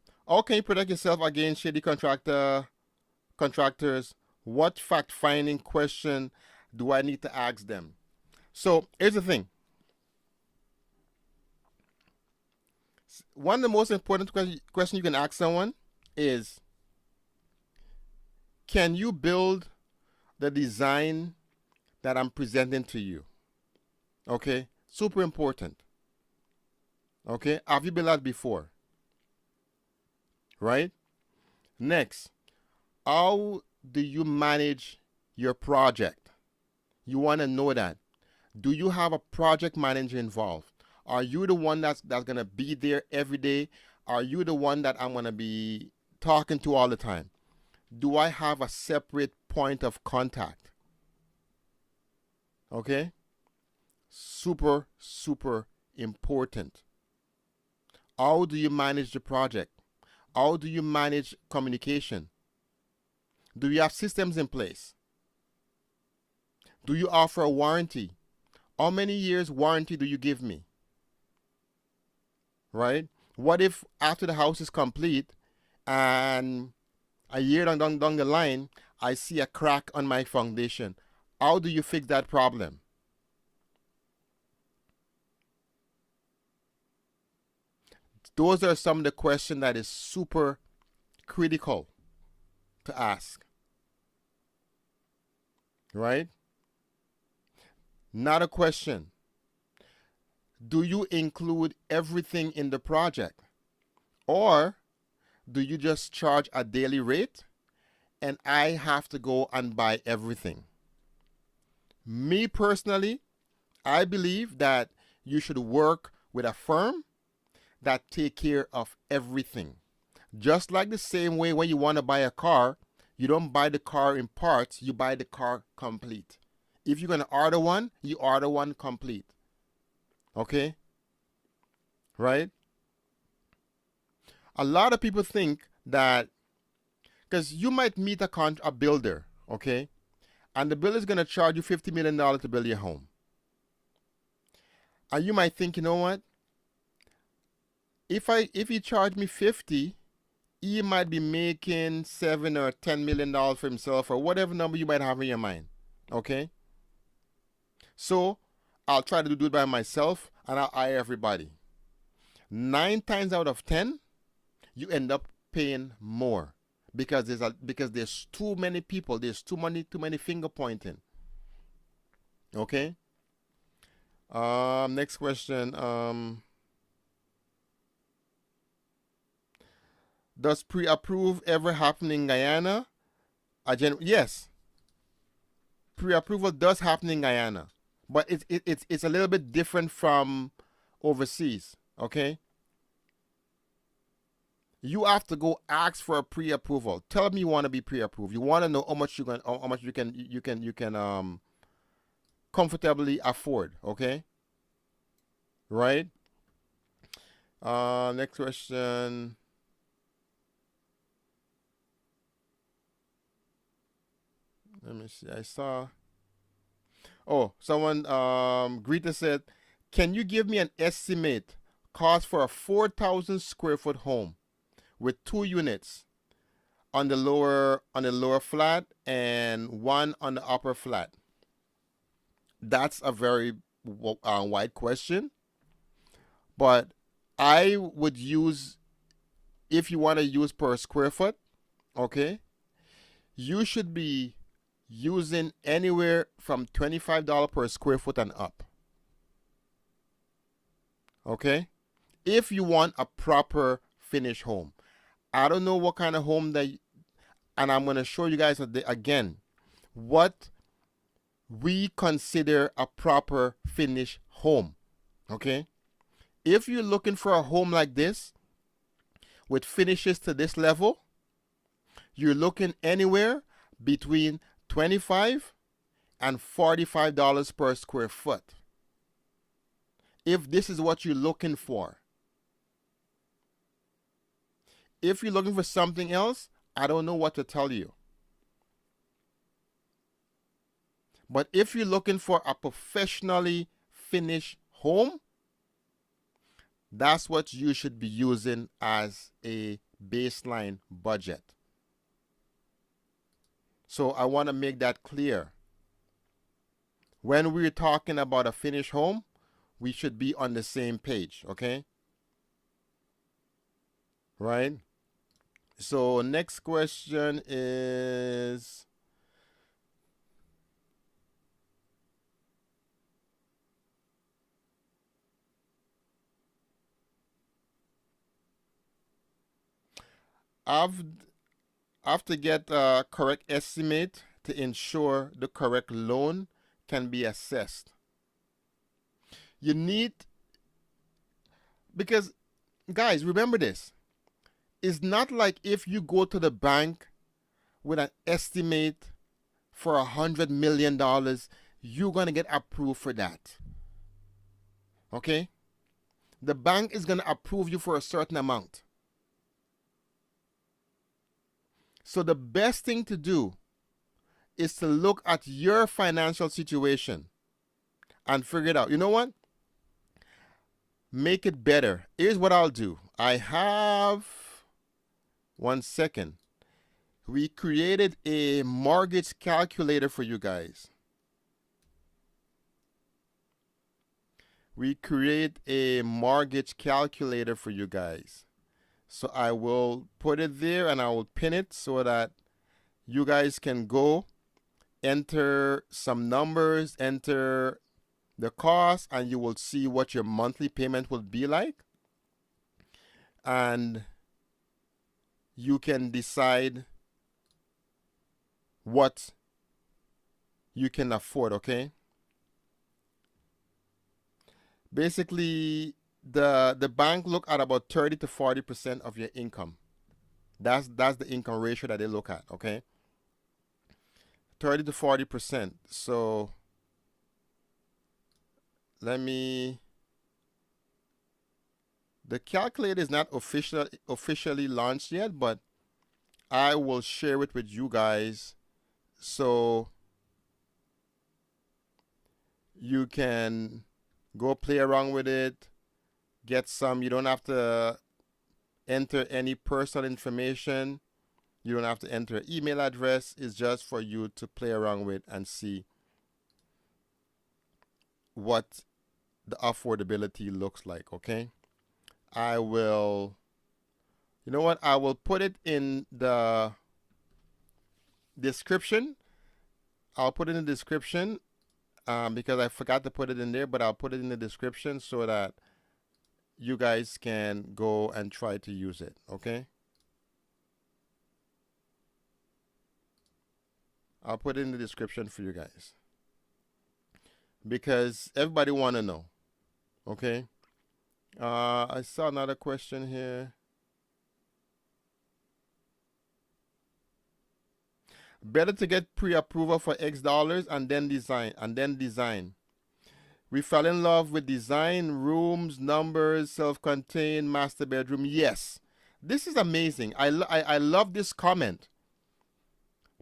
S1: can you protect yourself against shady contractors? What fact-finding question do I need to ask them? So here's the thing. One of the most important questions you can ask someone is, can you build the design that I'm presenting to you? Okay, super important. Okay, have you built that before? Right? Next, how do you manage your project? You want to know that. Do you have a project manager involved? Are you the one that's going to be there every day? Are you the one that I'm going to be talking to all the time? Do I have a separate point of contact? Okay? Super, super important. How do you manage the project? How do you manage communication? Do you have systems in place? Do you offer a warranty? How many years warranty do you give me? Right? What if after the house is complete and a year down the line, I see a crack on my foundation? How do you fix that problem? Those are some of the questions that is super critical to ask. Right? Not a question. Do you include everything in the project? Or do you just charge a daily rate and I have to go and buy everything? Me personally, I believe that you should work with a firm that take care of everything. Just like the same way when you want to buy a car, you don't buy the car in parts, you buy the car complete. If you're going to order one, you order one complete. Okay? Right? A lot of people think that Because you might meet a builder, okay? And the builder is going to charge you $50 million to build your home. And you might think, you know what? If he charged me 50, he might be making $7 or $10 million for himself, or whatever number you might have in your mind. Okay? So I'll try to do it by myself, and I'll hire everybody. 9 times out of 10, you end up paying more because there's too many people, there's too many finger pointing. Okay? Next question. Does pre-approve ever happen in Guyana? Yes, pre-approval does happen in Guyana, but it's a little bit different from overseas. Okay, you have to go ask for a pre-approval. Tell them you want to be pre-approved. You want to know how much you can comfortably afford. Okay, right? Next question. Let me see. I saw. Oh, someone Greta said, "Can you give me an estimate cost for a 4,000 square foot home with 2 units on the lower flat and 1 on the upper flat?" That's a very wide question, but I would use, if you want to use per square foot, okay, you should be using anywhere from $25 per square foot and up. Okay? If you want a proper finished home. I don't know what kind of home and I'm going to show you guys again what we consider a proper finished home. Okay? If you're looking for a home like this with finishes to this level, you're looking anywhere between $25 and $45 per square foot. If this is what you're looking for. If you're looking for something else, I don't know what to tell you. But if you're looking for a professionally finished home, that's what you should be using as a baseline budget. So I want to make that clear. When we're talking about a finished home, we should be on the same page, okay? Right? So next question is, I've to get a correct estimate to ensure the correct loan can be assessed. You need, because guys, remember this. It's not like if you go to the bank with an estimate for $100 million, you're going to get approved for that. Okay? The bank is going to approve you for a certain amount. So the best thing to do is to look at your financial situation and figure it out. You know what? Make it better. Here's what I'll do. I have, 1 second. We created a mortgage calculator for you guys. We create a mortgage calculator for you guys. So I will put it there and I will pin it so that you guys can go enter some numbers, enter the cost, and you will see what your monthly payment will be like. And you can decide what you can afford, okay? Basically, the bank look at about 30 to 40% of your income. That's the income ratio that they look at, okay? 30 to 40%. So the calculator is not officially launched yet, but I will share it with you guys so you can go play around with it, get some. You don't have to enter any personal information. You don't have to enter an email address. It's just for you to play around with and see what the affordability looks like, okay? I will, you know what? I will put it in the description. I'll put it in the description because I forgot to put it in there, but I'll put it in the description so that you guys can go and try to use it, okay? I'll put it in the description for you guys because everybody want to know, okay? I saw another question here. Better to get pre-approval for X dollars and then design. We fell in love with design, rooms, numbers, self-contained, master bedroom. Yes, this is amazing. I love this comment.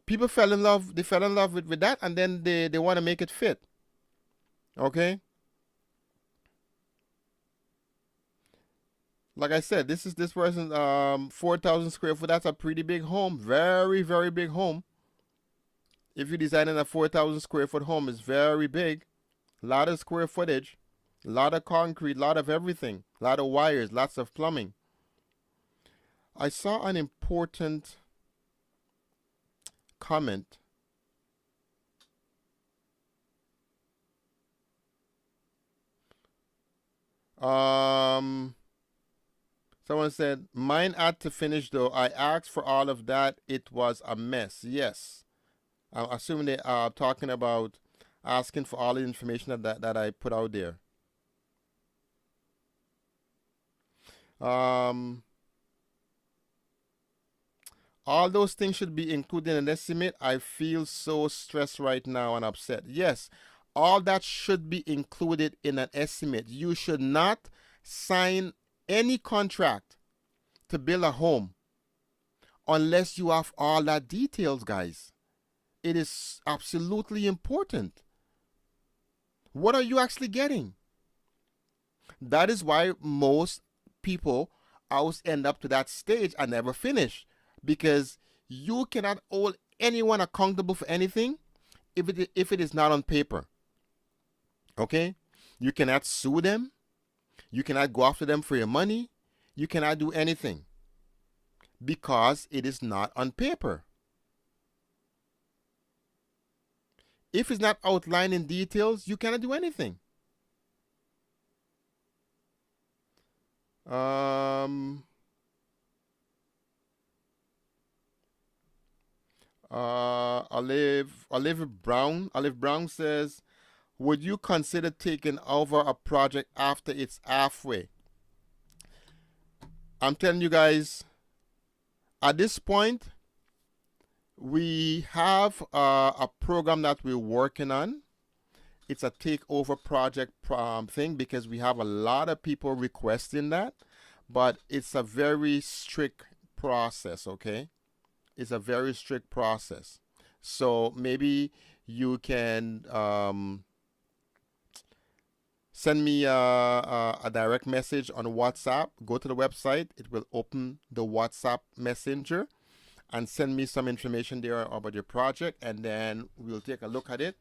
S1: People fell in love. They fell in love with that, and then they want to make it fit. Okay. Like I said, this person 4,000 square foot. That's a pretty big home. Very, very big home. If you're designing a 4,000 square foot home, it's very big. A lot of square footage, a lot of concrete, a lot of everything, a lot of wires, lots of plumbing. I saw an important comment. Someone said, mine had to finish though. I asked for all of that. It was a mess. Yes. I'm assuming they are talking about asking for all the information that I put out there. All those things should be included in an estimate. I feel so stressed right now and upset. Yes, all that should be included in an estimate. You should not sign any contract to build a home unless you have all that details, guys. It is absolutely important. What are you actually getting? That is why most people always end up to that stage and never finish, because you cannot hold anyone accountable for anything if it is not on paper. Okay? You cannot sue them. You cannot go after them for your money. You cannot do anything because it is not on paper. If it's not outlined in details, you cannot do anything. Olive Brown says, would you consider taking over a project after it's halfway? I'm telling you guys, at this point, we have a program that we're working on. It's a takeover project thing because we have a lot of people requesting that, but it's a very strict process, okay? It's a very strict process. So maybe you can send me a direct message on WhatsApp. Go to the website. It will open the WhatsApp messenger and send me some information there about your project, and then we'll take a look at it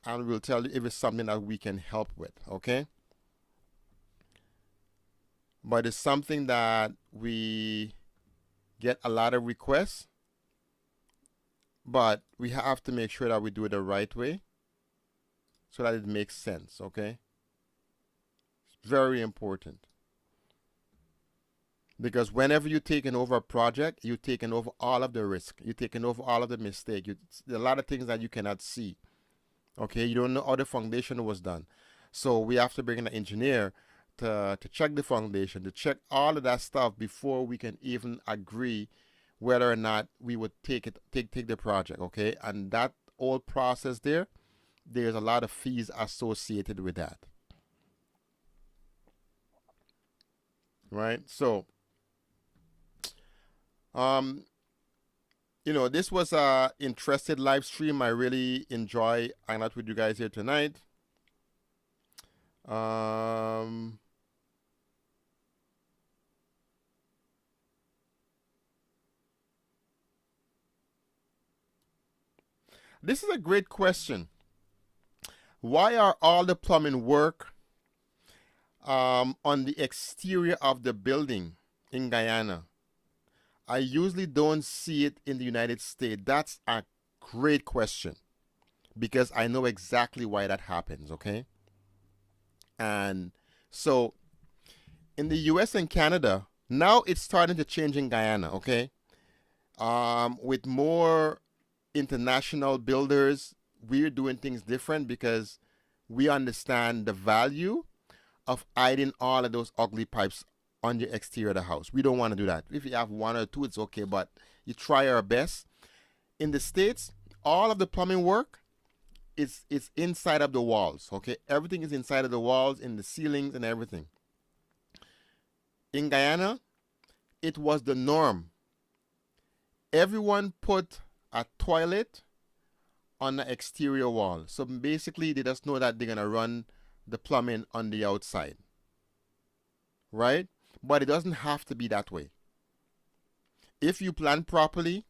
S1: and we'll tell you if it's something that we can help with, okay? But it's something that we get a lot of requests, but we have to make sure that we do it the right way so that it makes sense, okay? It's very important. Because whenever you're taking over a project, you're taking over all of the risk. You're taking over all of the mistake. There are a lot of things that you cannot see. Okay, you don't know how the foundation was done. So we have to bring in an engineer to check the foundation, to check all of that stuff before we can even agree whether or not we would take the project. Okay, and that whole process there's a lot of fees associated with that. Right? So This was a interested live stream. I really enjoy hanging out with you guys here tonight. This is a great question. Why are all the plumbing work on the exterior of the building in Guyana? I usually don't see it in the United States. That's a great question because I know exactly why that happens, okay? And so in the US and Canada, now it's starting to change in Guyana, okay? With more international builders, we're doing things different because we understand the value of hiding all of those ugly pipes on the exterior of the house. We don't want to do that. If you have one or two, it's okay, but you try our best. In the States, all of the plumbing work is inside of the walls, okay? Everything is inside of the walls, in the ceilings and everything. In Guyana, it was the norm. Everyone put a toilet on the exterior wall. So basically, they just know that they're going to run the plumbing on the outside, right? But it doesn't have to be that way. If you plan properly,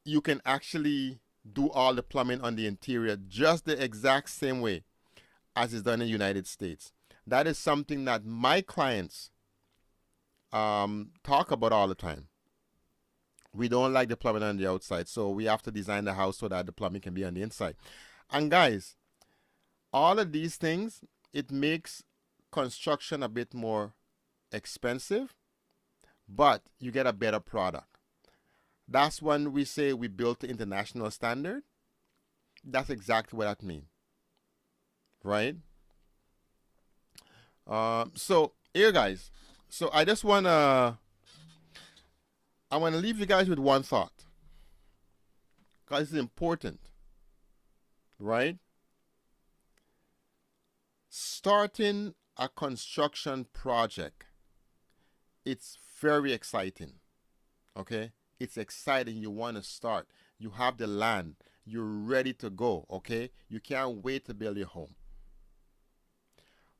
S1: you can actually do all the plumbing on the interior just the exact same way as is done in the United States. That is something that my clients talk about all the time. We don't like the plumbing on the outside, so we have to design the house so that the plumbing can be on the inside. And guys, all of these things, it makes construction a bit more expensive, but you get a better product. That's when we say we built the international standard. That's exactly what that means, right? So here, guys. So I want to leave you guys with one thought, because it's important, right? Starting a construction project, it's very exciting, okay? It's exciting. You want to start. You have the land. You're ready to go, okay? You can't wait to build your home.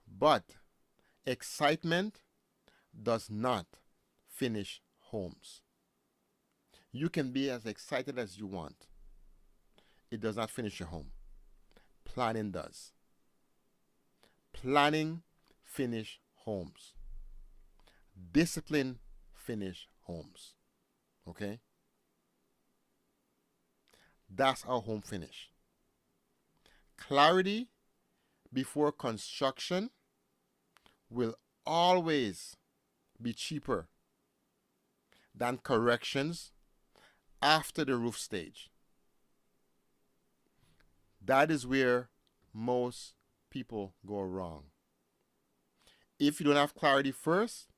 S1: But excitement does not finish homes. You can be as excited as you want. It does not finish your home. Planning does. Planning finish homes. Discipline finish homes. Okay? That's our home finish. Clarity before construction will always be cheaper than corrections after the roof stage. That is where most people go wrong. If you don't have clarity first,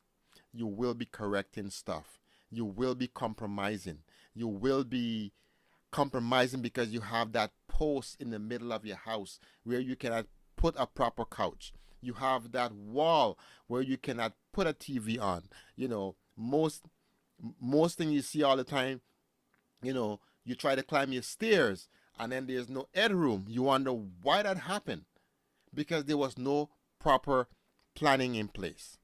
S1: you will be correcting stuff. You will be compromising. You will be compromising because you have that post in the middle of your house where you cannot put a proper couch. You have that wall where you cannot put a TV on. Most things you see all the time, you try to climb your stairs and then there's no headroom. You wonder why that happened. Because there was no proper planning in place.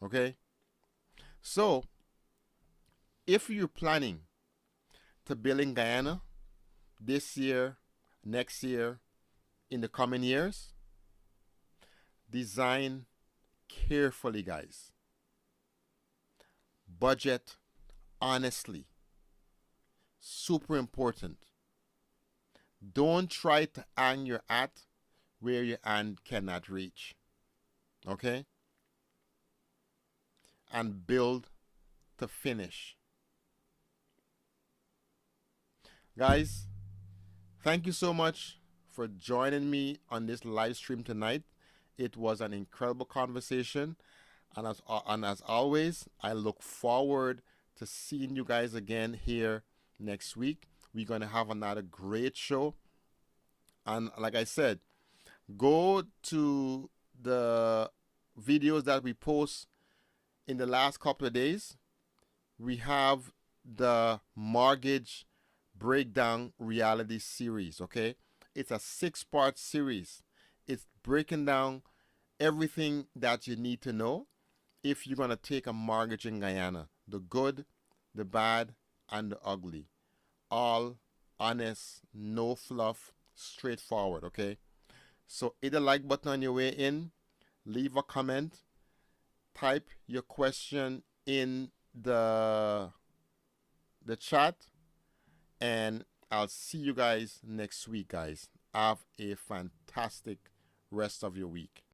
S1: Okay? So, if you're planning to build in Guyana this year, next year, in the coming years, design carefully, guys. Budget honestly. Super important. Don't try to hang your hat where your hand cannot reach. Okay? And build to finish. Guys, thank you so much for joining me on this live stream tonight. It was an incredible conversation. And as always, I look forward to seeing you guys again here next week. We're going to have another great show. And like I said, go to the videos that we post in the last couple of days. We have the mortgage breakdown reality series, okay? It's a 6-part series. It's breaking down everything that you need to know if you're going to take a mortgage in Guyana, the good, the bad, and the ugly. All honest, no fluff, straightforward, okay? So hit the like button on your way in, leave a comment, type your question in the chat, and I'll see you guys next week, guys. Have a fantastic rest of your week.